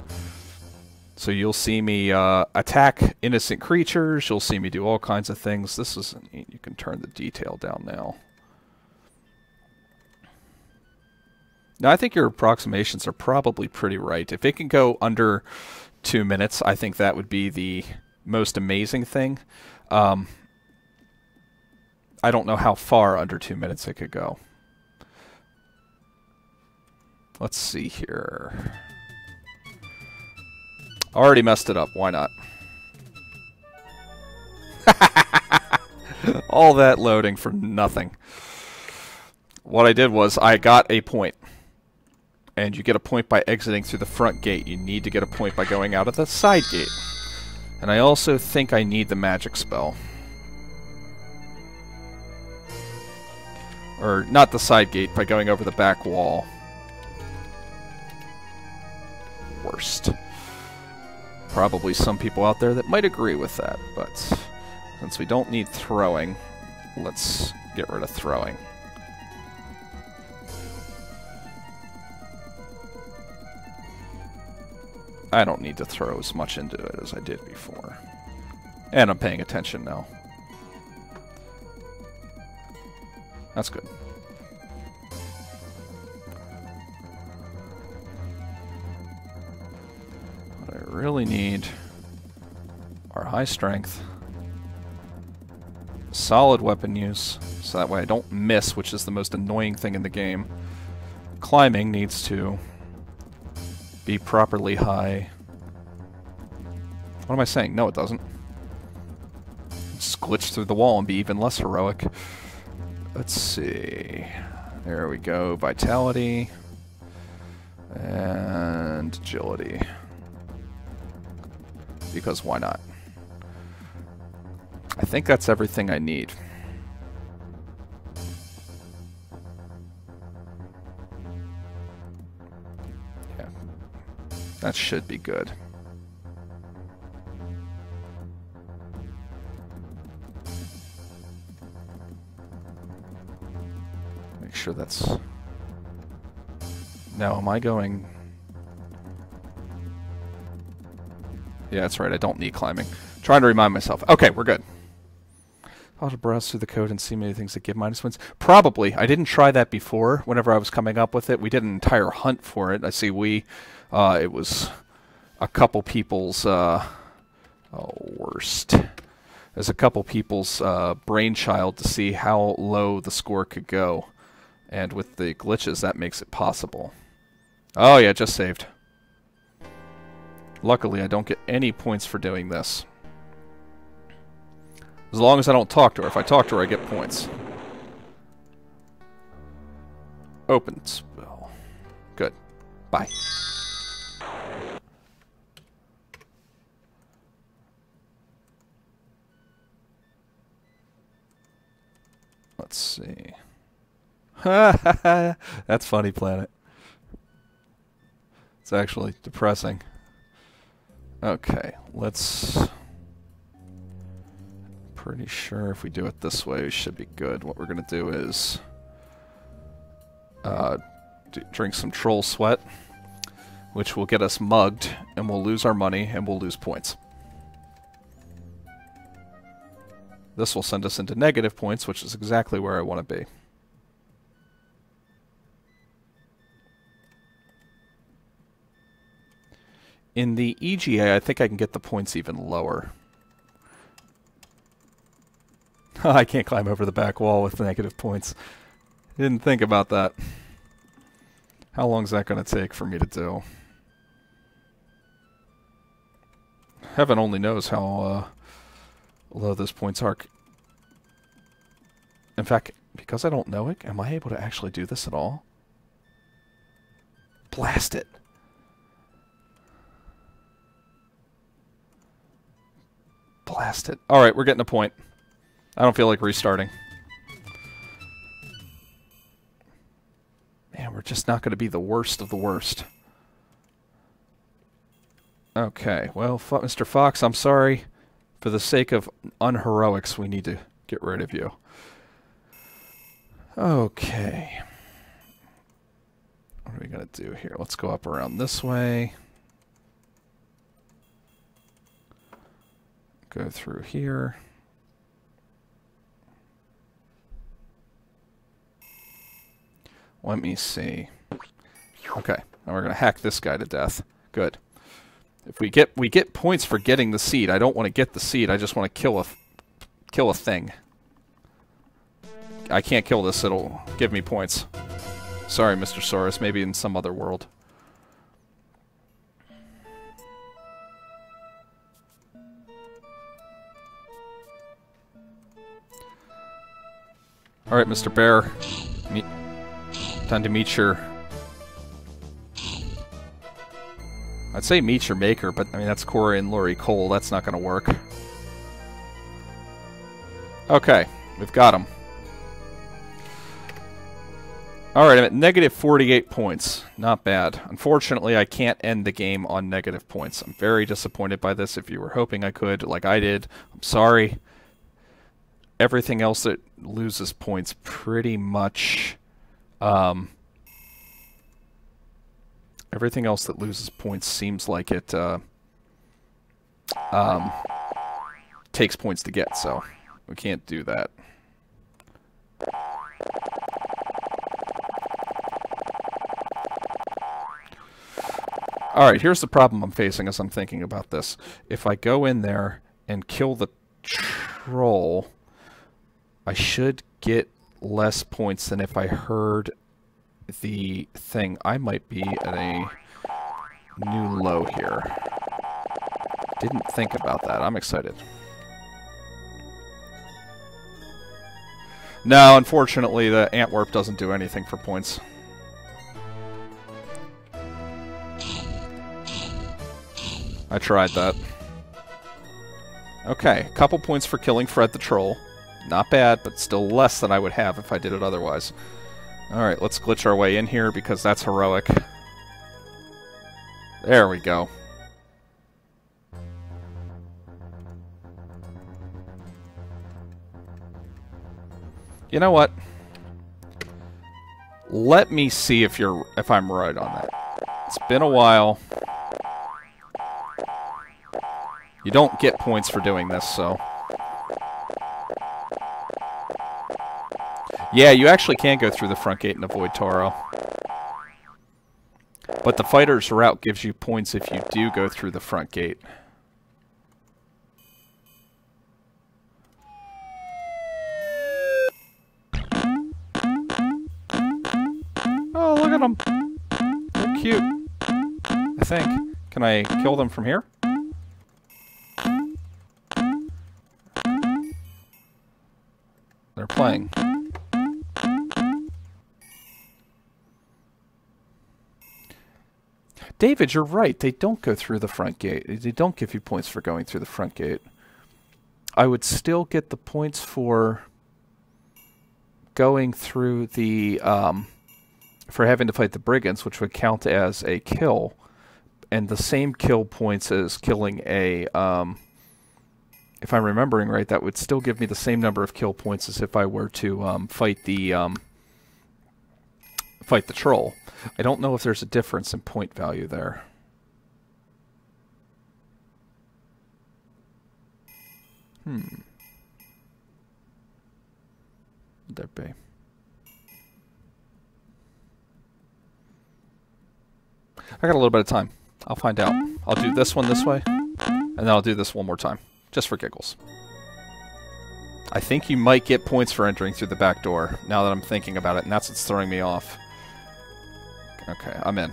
So you'll see me attack innocent creatures, you'll see me do all kinds of things. This is... you can turn the detail down now. Now, I think your approximations are probably pretty right. If it can go under 2 minutes, I think that would be the most amazing thing. I don't know how far under 2 minutes it could go. Let's see here. Already messed it up. Why not? All that loading for nothing. What I did was I got a point. And you get a point by exiting through the front gate. You need to get a point by going out of the side gate. And I also think I need the magic spell. Or, not the side gate, by going over the back wall. Worst. Probably some people out there that might agree with that, but since we don't need throwing, let's get rid of throwing. I don't need to throw as much into it as I did before. And I'm paying attention now. That's good. What I really need are high strength, solid weapon use, so that way I don't miss, which is the most annoying thing in the game. Climbing needs to be properly high. What am I saying? No, it doesn't. Just glitch through the wall and be even less heroic. Let's see. There we go. Vitality. And agility. Because why not? I think that's everything I need. Yeah. That should be good. Make sure that's... Now, am I going... Yeah, that's right. I don't need climbing. Trying to remind myself. Okay, we're good. I'll have to browse through the code and see many things that give minus wins. Probably. I didn't try that before. Whenever I was coming up with it, we did an entire hunt for it. I see it was a couple people's... worst. There's a couple people's brainchild to see how low the score could go. And with the glitches, that makes it possible. Oh yeah, just saved. Luckily, I don't get any points for doing this. As long as I don't talk to her. If I talk to her, I get points. Open spell. Good. Bye. Let's see. That's funny, Planet. It's actually depressing. Okay, let's... Pretty sure if we do it this way, we should be good. What we're going to do is... drink some troll sweat, which will get us mugged, and we'll lose our money, and we'll lose points. This will send us into negative points, which is exactly where I want to be. In the EGA, I think I can get the points even lower. I can't climb over the back wall with negative points. Didn't think about that. How long is that going to take for me to do? Heaven only knows how low those points are. In fact, because I don't know it, am I able to actually do this at all? Blast it! Blast it. Alright, we're getting a point. I don't feel like restarting. Man, we're just not going to be the worst of the worst. Okay, well, Mr. Fox, I'm sorry. For the sake of unheroics, we need to get rid of you. Okay. What are we going to do here? Let's go up around this way. Go through here. Let me see. Okay, now we're going to hack this guy to death. Good. If we get points for getting the seed. I don't want to get the seed. I just want to kill a thing. I can't kill this. It'll give me points. Sorry, Mr. Saurus. Maybe in some other world. All right, Mr. Bear. Time to meet your... I'd say meet your maker, but I mean that's Corey and Lori Cole. That's not going to work. Okay, we've got him. Alright, I'm at negative 48 points. Not bad. Unfortunately, I can't end the game on negative points. I'm very disappointed by this. If you were hoping I could, like I did, I'm sorry. Everything else that loses points pretty much... Everything else that loses points seems like it takes points to get, so we can't do that. Alright, here's the problem I'm facing as I'm thinking about this. If I go in there and kill the troll, I should get less points than if I heard the thing. I might be at a new low here. Didn't think about that. I'm excited. No, unfortunately, the Antwerp doesn't do anything for points. I tried that. Okay, a couple points for killing Fred the Troll. Not bad, but still less than I would have if I did it otherwise. Alright, let's glitch our way in here because that's heroic. There we go. You know what? Let me see if I'm right on that. It's been a while. You don't get points for doing this, so... Yeah, you actually can go through the front gate and avoid Taro. But the fighter's route gives you points if you do go through the front gate. Oh, look at them! They're cute. I think. Can I kill them from here? They're playing. David, you're right. They don't go through the front gate. They don't give you points for going through the front gate. I would still get the points for going through the... for having to fight the brigands, which would count as a kill. And the same kill points as killing a... if I'm remembering right, that would still give me the same number of kill points as if I were to fight the troll. I don't know if there's a difference in point value there. Would there be? I got a little bit of time. I'll find out. I'll do this one this way, and then I'll do this one more time, just for giggles. I think you might get points for entering through the back door, now that I'm thinking about it, and that's what's throwing me off. Okay, I'm in.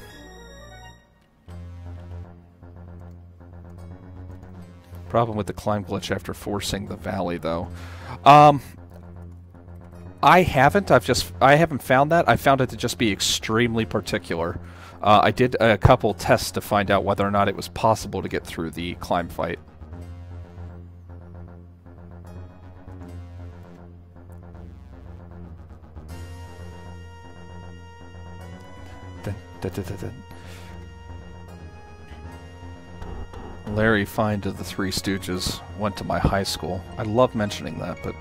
Problem with the climb glitch after forcing the valley, though. I haven't found that. I found it to just be extremely particular. I did a couple tests to find out whether or not it was possible to get through the climb fight. Larry Find of the Three Stooges went to my high school. I love mentioning that, but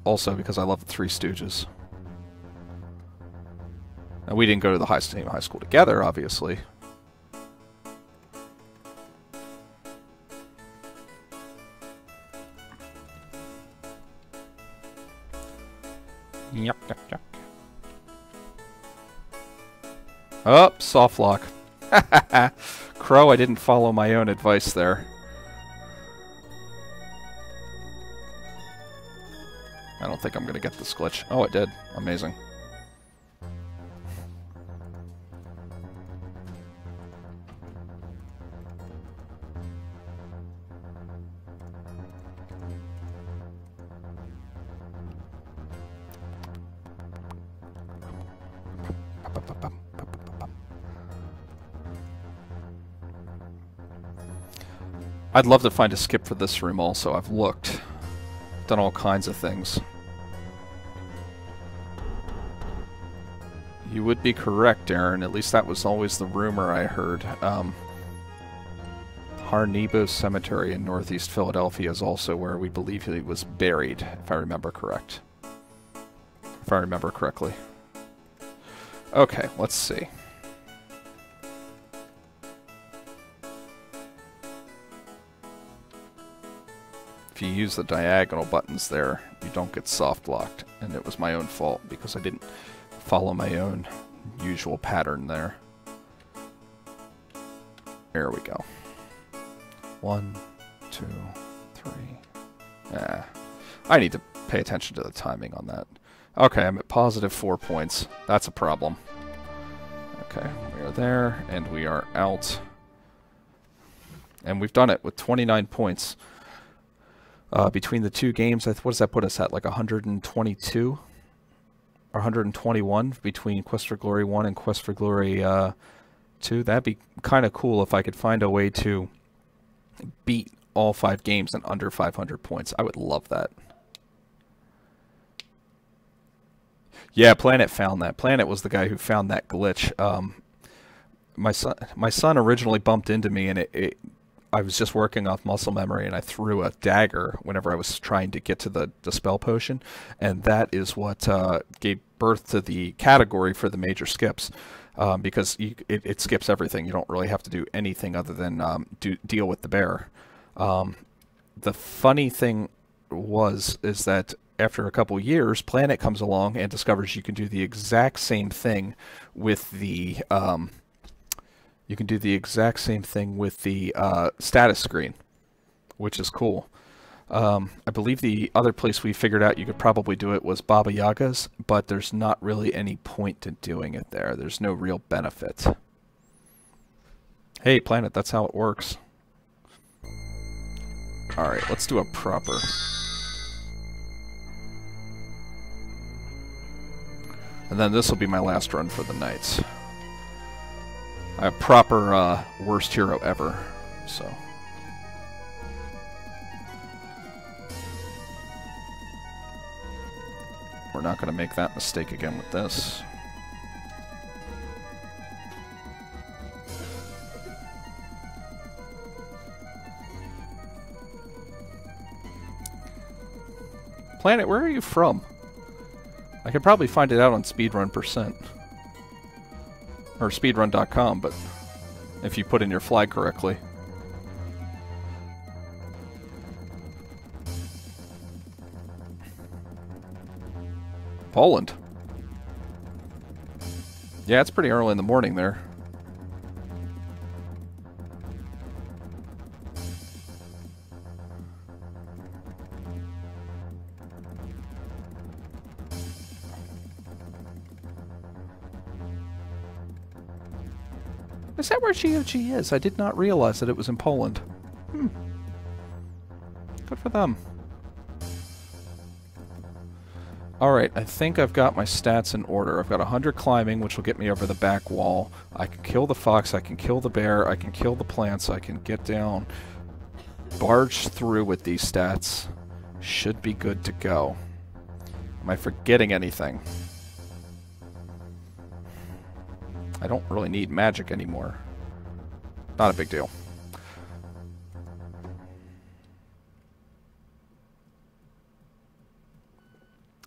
also because I love the Three Stooges. And we didn't go to the same high school together, obviously. Yep. Oh, soft lock. Crow, I didn't follow my own advice there. I don't think I'm going to get this glitch. Oh, I did. Amazing. I'd love to find a skip for this room also. I've looked. Done all kinds of things. You would be correct, Aaron. At least that was always the rumor I heard. Harnebo Cemetery in northeast Philadelphia is also where we believe he was buried, if I remember correctly. Okay, let's see. if you use the diagonal buttons there, you don't get soft locked. And it was my own fault because I didn't follow my own usual pattern there. There we go. 1, 2, 3. Ah, I need to pay attention to the timing on that. Okay, I'm at positive 4 points. That's a problem. Okay, we are there, and we are out. And we've done it with 29 points. Between the two games, what does that put us at? Like 122? Or 121 between Quest for Glory 1 and Quest for Glory 2? That'd be kind of cool if I could find a way to beat all 5 games in under 500 points. I would love that. Yeah, Planet found that. Planet was the guy who found that glitch. My son originally bumped into me, and I was just working off muscle memory, and I threw a dagger whenever I was trying to get to the spell potion, and that is what gave birth to the category for the major skips, because it skips everything. You don't really have to do anything other than deal with the bear. The funny thing is that after a couple years, Planet comes along and discovers you can do the exact same thing with the status screen, which is cool. I believe the other place we figured out you could probably do it was Baba Yaga's, but there's not really any point to doing it there. There's no real benefit. Hey, Planet, that's how it works. Alright, let's do a proper. And then this will be my last run for the nights. A proper worst hero ever, so. We're not going to make that mistake again with this. Planet, where are you from? I could probably find it out on Speedrun%. Or speedrun.com, but if you put in your flag correctly. Poland. Yeah, it's pretty early in the morning there. Is that where GOG is? I did not realize that it was in Poland. Good for them. Alright, I think I've got my stats in order. I've got 100 climbing, which will get me over the back wall. I can kill the fox, I can kill the bear, I can kill the plants, I can get down, barge through with these stats. Should be good to go. Am I forgetting anything? I don't really need magic anymore. Not a big deal.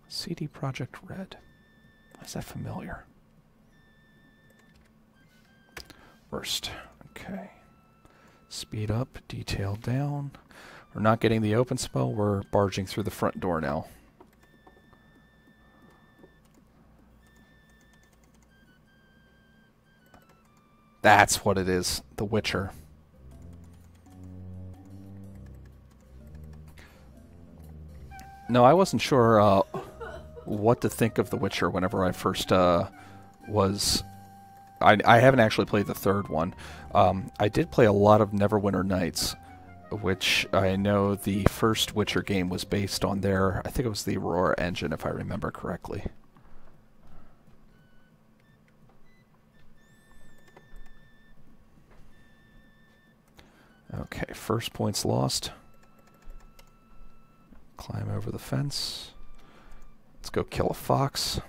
CD Projekt Red. Why is that familiar? Worst. Okay. Speed up, detail down. We're not getting the open spell, we're barging through the front door now. That's what it is, The Witcher. No, I wasn't sure what to think of The Witcher whenever I first was... I haven't actually played the third one. I did play a lot of Neverwinter Nights, which I know the first Witcher game was based on their... I think it was the Aurora engine, if I remember correctly. Okay, first point's lost. Climb over the fence. Let's go kill a fox.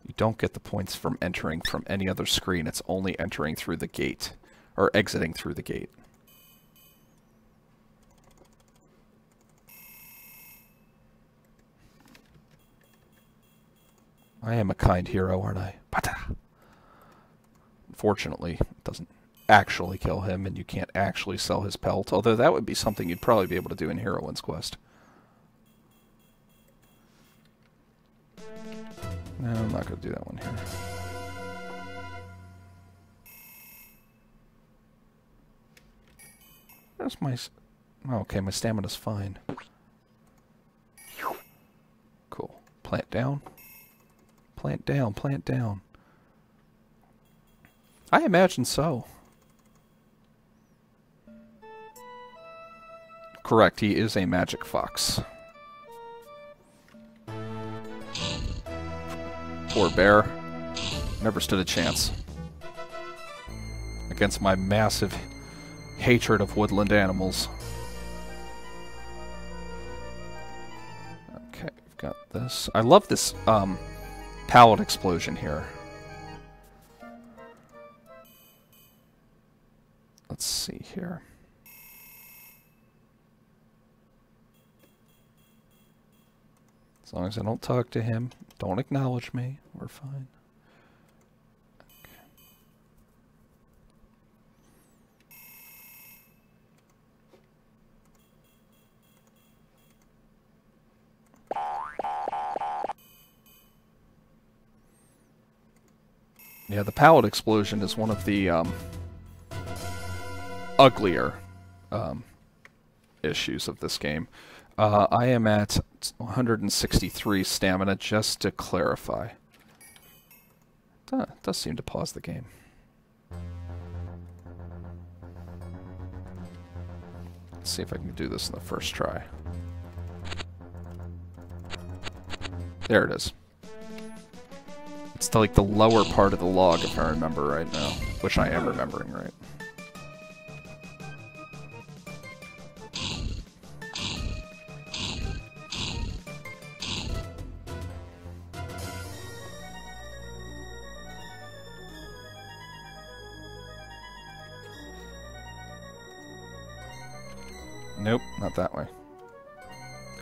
You don't get the points from entering from any other screen. It's only entering through the gate. Or exiting through the gate. I am a kind hero, aren't I? Unfortunately, it doesn't actually kill him, and you can't actually sell his pelt, although that would be something you'd probably be able to do in Heroine's Quest. No, I'm not going to do that one here. That's my... Oh, okay, my stamina's fine. Cool. Plant down. Plant down, plant down. I imagine so. Correct, he is a magic fox. Poor bear. Never stood a chance against my massive hatred of woodland animals. Okay, we've got this. I love this pallet explosion here. Let's see here. As long as I don't talk to him, don't acknowledge me, we're fine. Yeah, the pallet explosion is one of the uglier issues of this game. I am at 163 stamina, just to clarify. It does seem to pause the game. Let's see if I can do this in the first try. There it is. It's like the lower part of the log, if I remember right now. Which I am remembering right. Nope, not that way.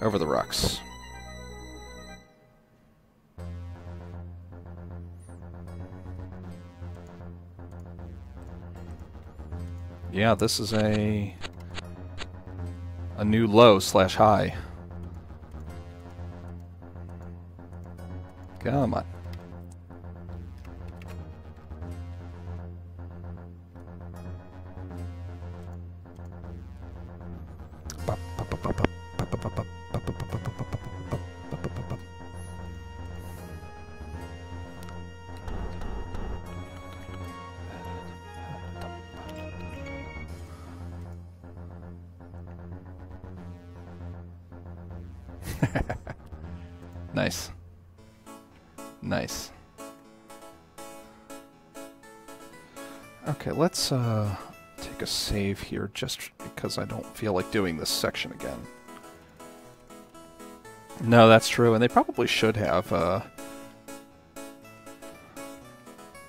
Over the rocks. Yeah, this is a new low slash high. Come on. Nice. Nice. Okay, let's take a save here just because I don't feel like doing this section again. No, that's true, and they probably should have.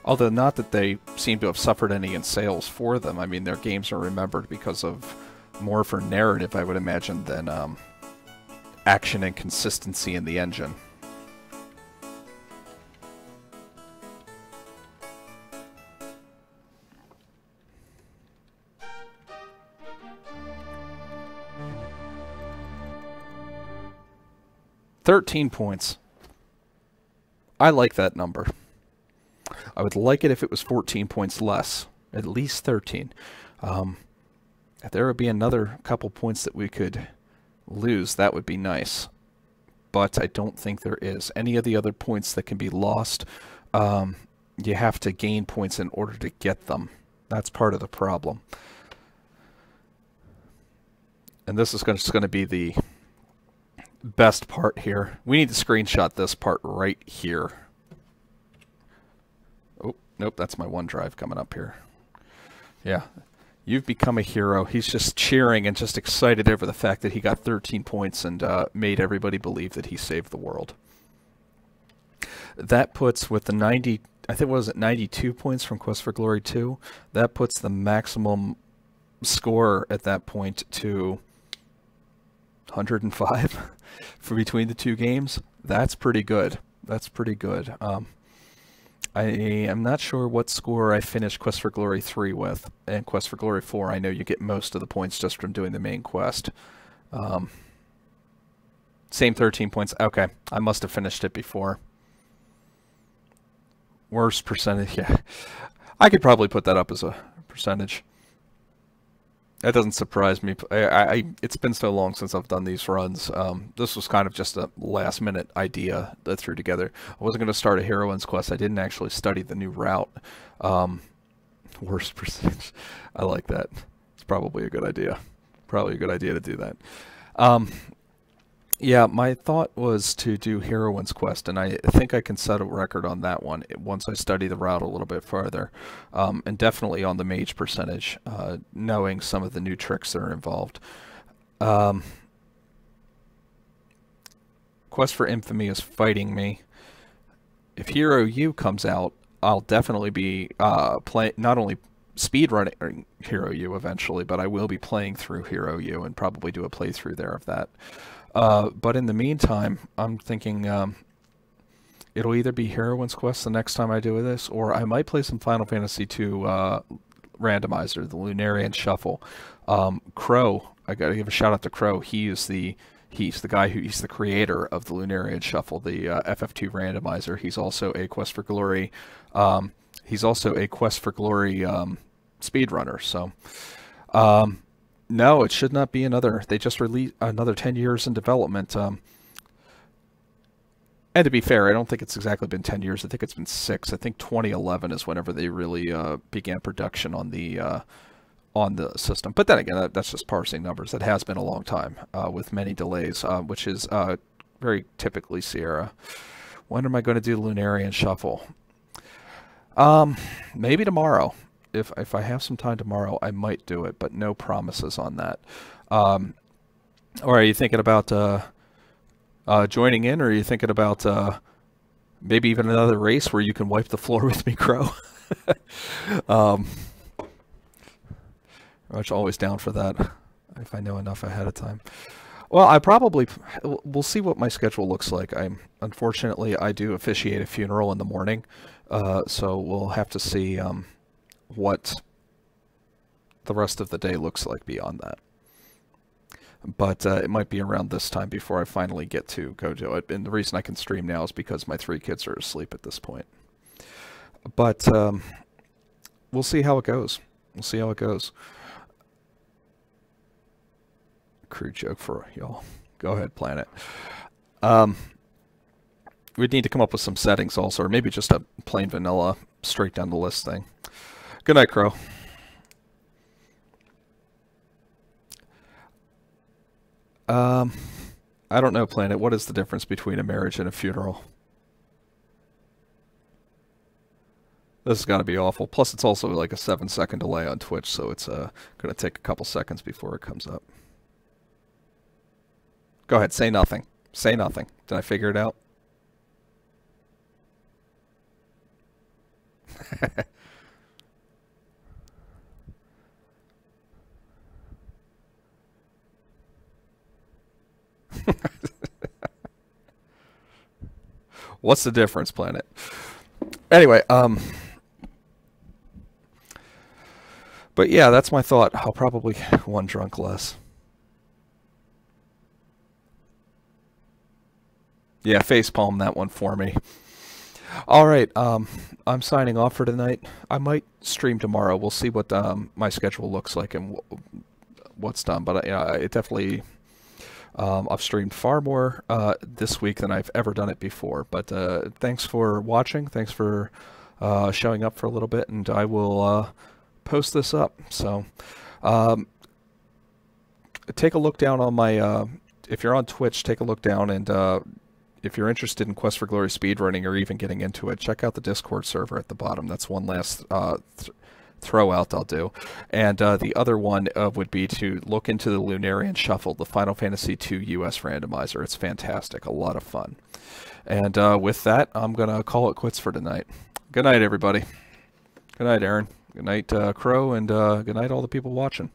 Although not that they seem to have suffered any in sales for them. I mean, their games are remembered because of more for narrative, I would imagine, than action and consistency in the engine. $13 points. I like that number. I would like it if it was 14 points less. At least 13. If there would be another couple points that we could lose, that would be nice. But I don't think there is. Any of the other points that can be lost, you have to gain points in order to get them. That's part of the problem. And this is just going to be the best part here. We need to screenshot this part right here. Oh, nope, that's my OneDrive coming up here. Yeah, you've become a hero. He's just cheering and just excited over the fact that he got 13 points and made everybody believe that he saved the world. That puts, with the 90, I think, what was it, 92 points from Quest for Glory 2? That puts the maximum score at that point to 105 for between the two games. That's pretty good. That's pretty good. I am not sure what score I finished Quest for Glory 3 with, and Quest for Glory 4, I know you get most of the points just from doing the main quest. Same 13 points. Okay, I must have finished it before. Worst percentage, yeah. I could probably put that up as a percentage. That doesn't surprise me. It's been so long since I've done these runs. This was kind of just a last-minute idea that I threw together. I wasn't going to start a heroine's quest. I didn't actually study the new route. Worst percentage. I like that. It's probably a good idea. Probably a good idea to do that. Yeah, my thought was to do Heroine's Quest, and I think I can set a record on that one once I study the route a little bit further. And definitely on the mage percentage, knowing some of the new tricks that are involved. Quest for Infamy is fighting me. If Hero U comes out, I'll definitely be not only speedrunning Hero U eventually, but I will be playing through Hero U and probably do a playthrough there of that. But in the meantime, I'm thinking it'll either be Heroine's Quest the next time I do this, or I might play some Final Fantasy II randomizer, the Lunarian Shuffle. Crow, I gotta give a shout out to Crow. He's the creator of the Lunarian Shuffle, the FF2 randomizer. He's also a Quest for Glory. He's also a Quest for Glory speedrunner. So. No, it should not be another. They just released another 10 years in development. And to be fair, I don't think it's exactly been 10 years. I think it's been 6. I think 2011 is whenever they really began production on the system. But then again, that's just parsing numbers. It has been a long time with many delays, which is very typically Sierra. When am I going to do Lunarian Shuffle? Maybe tomorrow. If I have some time tomorrow, I might do it, but no promises on that. Or are you thinking about joining in, or are you thinking about maybe even another race where you can wipe the floor with me, Crow? I'm always down for that, if I know enough ahead of time. Well, we'll see what my schedule looks like. Unfortunately, I do officiate a funeral in the morning, so we'll have to see what the rest of the day looks like beyond that. But it might be around this time before I finally get to go do it. And the reason I can stream now is because my 3 kids are asleep at this point. But we'll see how it goes. We'll see how it goes. Crude joke for y'all. Go ahead, Planet. We'd need to come up with some settings also, or maybe just a plain vanilla, straight down the list thing. Good night, Crow. I don't know, Planet. What is the difference between a marriage and a funeral? This has got to be awful. Plus, it's also like a 7-second delay on Twitch, so it's going to take a couple seconds before it comes up. Go ahead, say nothing. Say nothing. Did I figure it out? What's the difference, Planet? Anyway, but yeah, that's my thought. I'll probably one drunk less. Yeah, facepalm that one for me. All right, I'm signing off for tonight. I might stream tomorrow. We'll see what my schedule looks like and what's done. But it definitely, I've streamed far more this week than I've ever done it before. But thanks for watching. Thanks for showing up for a little bit, and I will post this up. So take a look down on my, if you're on Twitch, take a look down, and if you're interested in Quest for Glory speedrunning or even getting into it, check out the Discord server at the bottom. That's one last throw out I'll do. And the other one would be to look into the Lunarian Shuffle, the Final Fantasy II US randomizer. It's fantastic, a lot of fun. And with that, I'm going to call it quits for tonight. Good night, everybody. Good night, Aaron. Good night, Crow, and good night, all the people watching.